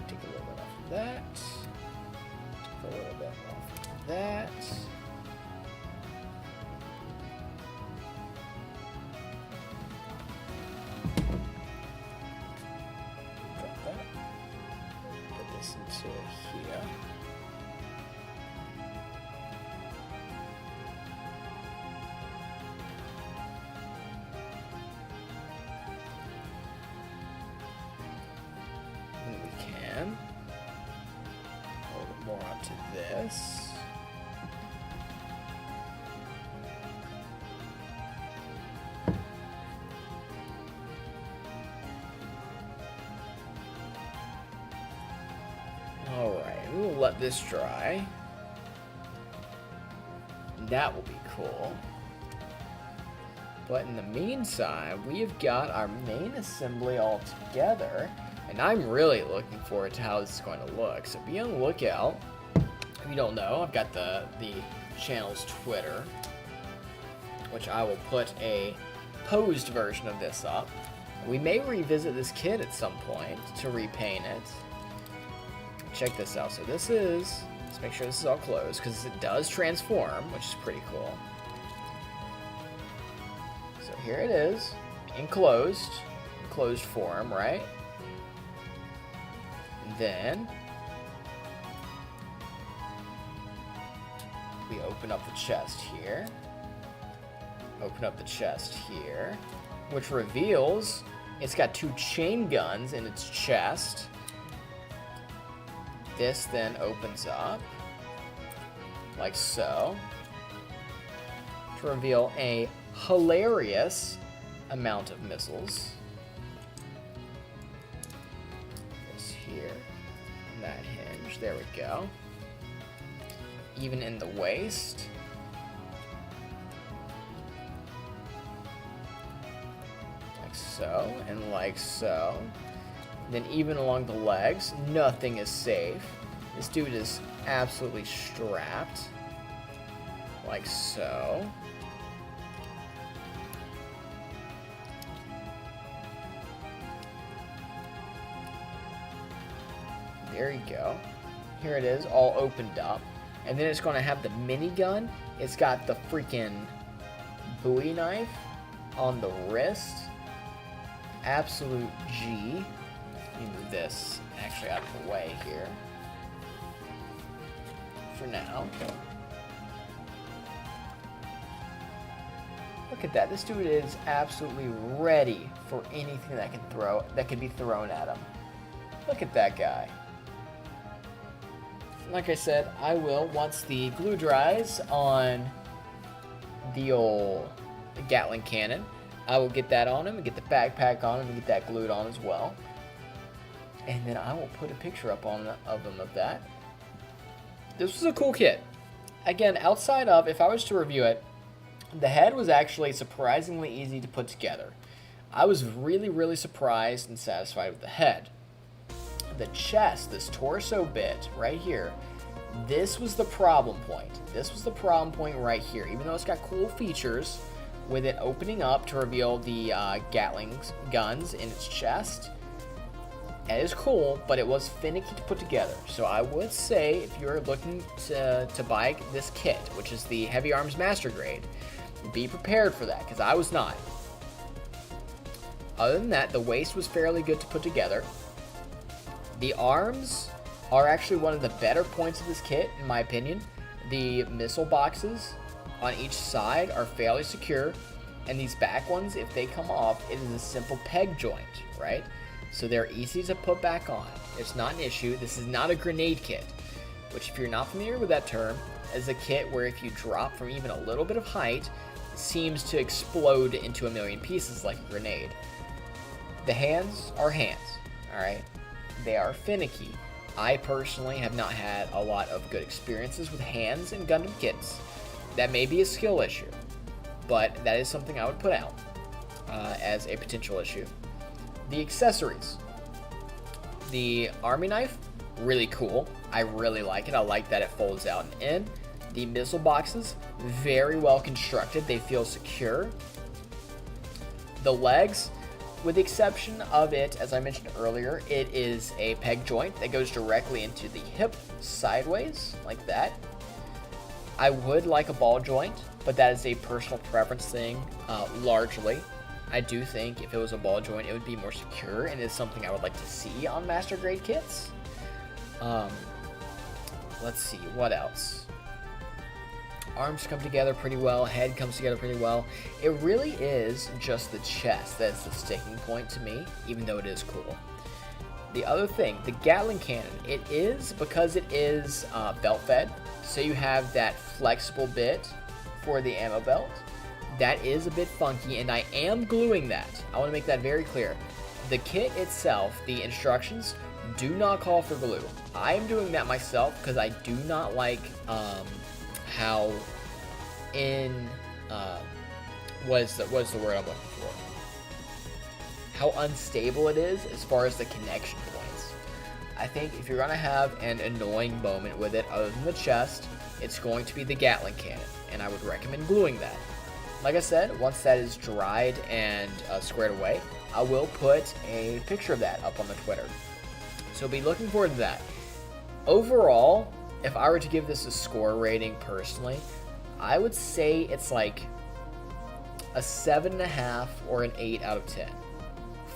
Take a little bit off of that. Take a little bit off of that. Drop that. Put this into here. A little bit more onto this. Alright, we will let this dry. That will be cool. But in the meantime, we have got our main assembly all together. And I'm really looking forward to how this is going to look. So be on the lookout. If you don't know, I've got the channel's Twitter, which I will put a posed version of this up. We may revisit this kit at some point to repaint it. Check this out. So this is, let's make sure this is all closed because it does transform, which is pretty cool. So here it is, enclosed form, right? Then we open up the chest here. Open up the chest here, which reveals it's got 2 chain guns in its chest. This then opens up like so to reveal a hilarious amount of missiles. Here, and that hinge, there we go. Even in the waist. Like so, and like so. Then even along the legs, nothing is safe. This dude is absolutely strapped. Like so. There you go. Here it is, all opened up. And then it's going to have the minigun. It's got the freaking Bowie knife on the wrist. Absolute G. Let me move this actually out of the way here. For now. Look at that. This dude is absolutely ready for anything that can be thrown at him. Look at that guy. Like I said, I will, once the glue dries on the old Gatling cannon, I will get that on him and get the backpack on him and get that glued on as well. And then I will put a picture up of him of that. This was a cool kit. Again, outside of, if I was to review it, the head was actually surprisingly easy to put together. I was really, really surprised and satisfied with the head. The chest, this torso bit right here, this was the problem point. This was the problem point right here. Even though it's got cool features with it opening up to reveal the Gatling guns in its chest, it is cool, but it was finicky to put together. So I would say if you're looking to buy this kit, which is the Heavy Arms Master Grade, be prepared for that, because I was not. Other than that, the waist was fairly good to put together. The arms are actually one of the better points of this kit, in my opinion. The missile boxes on each side are fairly secure, and these back ones, if they come off, it is a simple peg joint, right? So they're easy to put back on. It's not an issue. This is not a grenade kit, which, if you're not familiar with that term, is a kit where if you drop from even a little bit of height, it seems to explode into a million pieces like a grenade. The hands are hands, all right? They are finicky. I personally have not had a lot of good experiences with hands in Gundam kits. That may be a skill issue, but that is something I would put out as a potential issue. The accessories. The army knife, really cool. I really like it. I like that it folds out and in. The missile boxes, very well constructed. They feel secure. The legs, with the exception of it, as I mentioned earlier, it is a peg joint that goes directly into the hip sideways, like that. I would like a ball joint, but that is a personal preference thing, largely. I do think if it was a ball joint, it would be more secure, and is something I would like to see on master grade kits. Let's see, what else? Arms come together pretty well, head comes together pretty well. It really is just the chest that's the sticking point to me, even though it is cool. The other thing, the Gatling cannon, it is, because it is belt fed, so you have that flexible bit for the ammo belt. That is a bit funky, and I am gluing that. I want to make that very clear. The kit itself, the instructions, do not call for glue. I am doing that myself because I do not like how what is the word I'm looking for? How unstable it is as far as the connection points. I think if you're gonna have an annoying moment with it, other than the chest, it's going to be the Gatling cannon, and I would recommend gluing that. Like I said, once that is dried and squared away, I will put a picture of that up on the Twitter. So be looking forward to that. Overall, if I were to give this a score rating personally, I would say it's like a 7.5 or an 8 out of 10.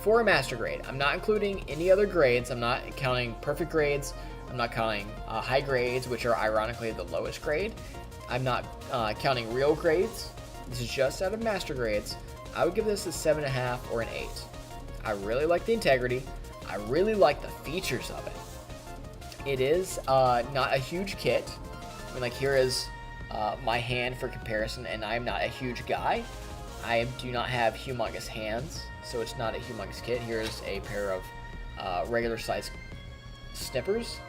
For a master grade. I'm not including any other grades. I'm not counting perfect grades. I'm not counting high grades, which are ironically the lowest grade. I'm not counting real grades. This is just out of master grades. I would give this a 7.5 or an 8. I really like the integrity. I really like the features of it. It is not a huge kit. I mean, like, here is my hand for comparison, and I'm not a huge guy. I do not have humongous hands, so it's not a humongous kit. Here's a pair of regular size snippers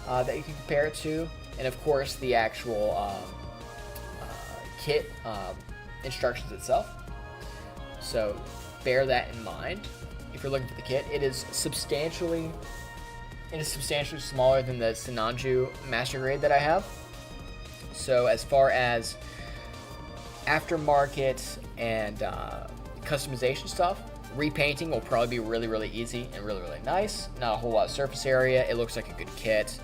that you can compare it to, and of course the actual kit instructions itself. So bear that in mind if you're looking for the kit. It is substantially smaller than the Sinanju Master Grade that I have. So as far as aftermarket and customization stuff, repainting will probably be really, really easy and really, really nice. Not a whole lot of surface area. It looks like a good kit.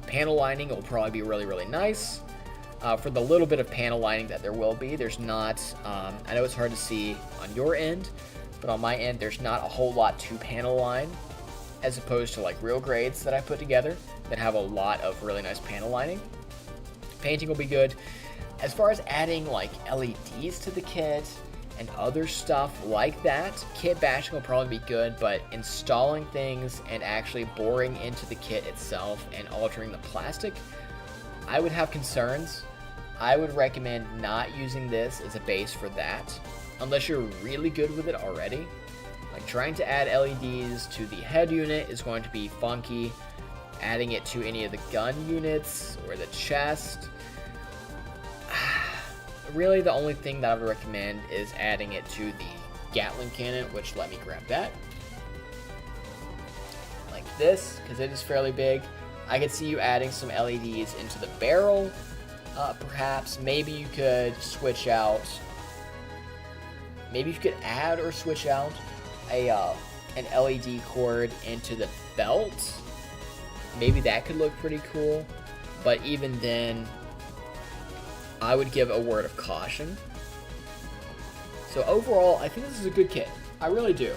Panel lining will probably be really, really nice. For the little bit of panel lining that there will be, there's not, I know it's hard to see on your end, but on my end, there's not a whole lot to panel line, as opposed to like real grades that I put together that have a lot of really nice panel lining. Painting will be good. As far as adding like LEDs to the kit and other stuff like that, kit bashing will probably be good, but installing things and actually boring into the kit itself and altering the plastic, I would have concerns. I would recommend not using this as a base for that, unless you're really good with it already. Like, trying to add LEDs to the head unit is going to be funky. Adding it to any of the gun units or the chest, really the only thing that I would recommend is adding it to the Gatling cannon, which, let me grab that. Like this, because it is fairly big. I could see you adding some LEDs into the barrel, perhaps. Maybe you could switch out, maybe you could add or switch out an LED cord into the belt. Maybe that could look pretty cool, but even then, I would give a word of caution. So overall, I think this is a good kit. I really do.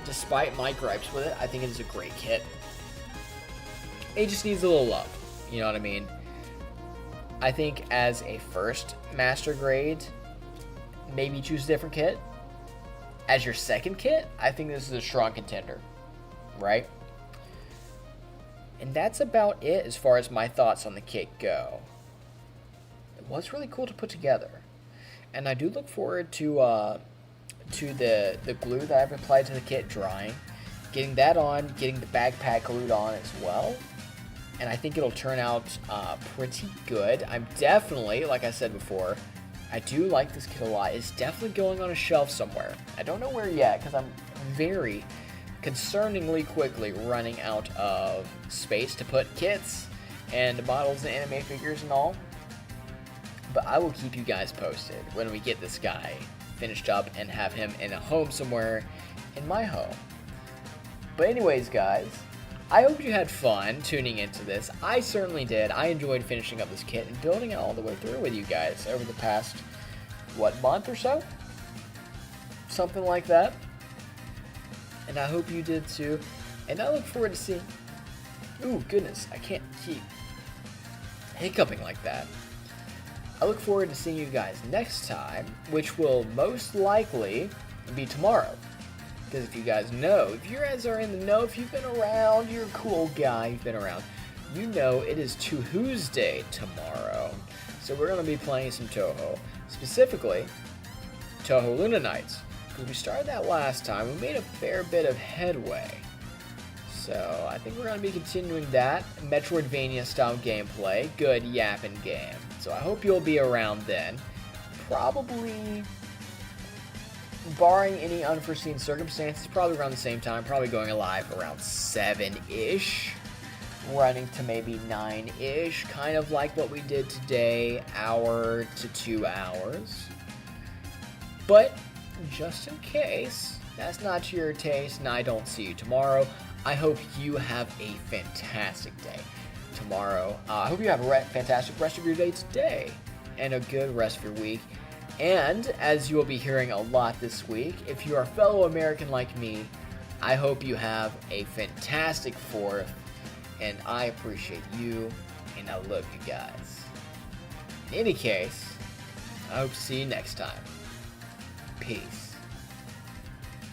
Despite my gripes with it, I think it is a great kit. It just needs a little love, you know what I mean? I think as a first master grade, maybe choose a different kit. As your second kit, I think this is a strong contender, right? And that's about it as far as my thoughts on the kit go. It was really cool to put together, and I do look forward to the glue that I've applied to the kit drying, getting that on, getting the backpack glued on as well, and I think it'll turn out pretty good. I'm definitely, like I said before, I do like this kit a lot. It's definitely going on a shelf somewhere. I don't know where yet because I'm very concerningly quickly running out of space to put kits and models and anime figures and all. But I will keep you guys posted when we get this guy finished up and have him in a home somewhere in my home. But anyways, guys, I hope you had fun tuning into this. I certainly did. I enjoyed finishing up this kit and building it all the way through with you guys over the past, month or so? Something like that. And I hope you did too. And I look forward to seeing... Ooh, goodness, I can't keep hiccuping like that. I look forward to seeing you guys next time, which will most likely be tomorrow. Because if you guys know, if you guys are in the know, if you've been around, you're a cool guy, you've been around, you know it is Tuesday tomorrow. So we're going to be playing some Touhou. Specifically, Touhou Luna Nights. Because we started that last time, we made a fair bit of headway. So I think we're going to be continuing that Metroidvania style gameplay. Good yapping game. So I hope you'll be around then. Probably, barring any unforeseen circumstances, probably around the same time. Probably going live around 7-ish. Running to maybe 9-ish. Kind of like what we did today. Hour to 2 hours. But just in case that's not to your taste and I don't see you tomorrow, I hope you have a fantastic day tomorrow. I hope you have a fantastic rest of your day today and a good rest of your week. And as you will be hearing a lot this week, if you're a fellow American like me, I hope you have a fantastic 4th, and I appreciate you and I love you guys. In any case, I hope to see you next time. Peace.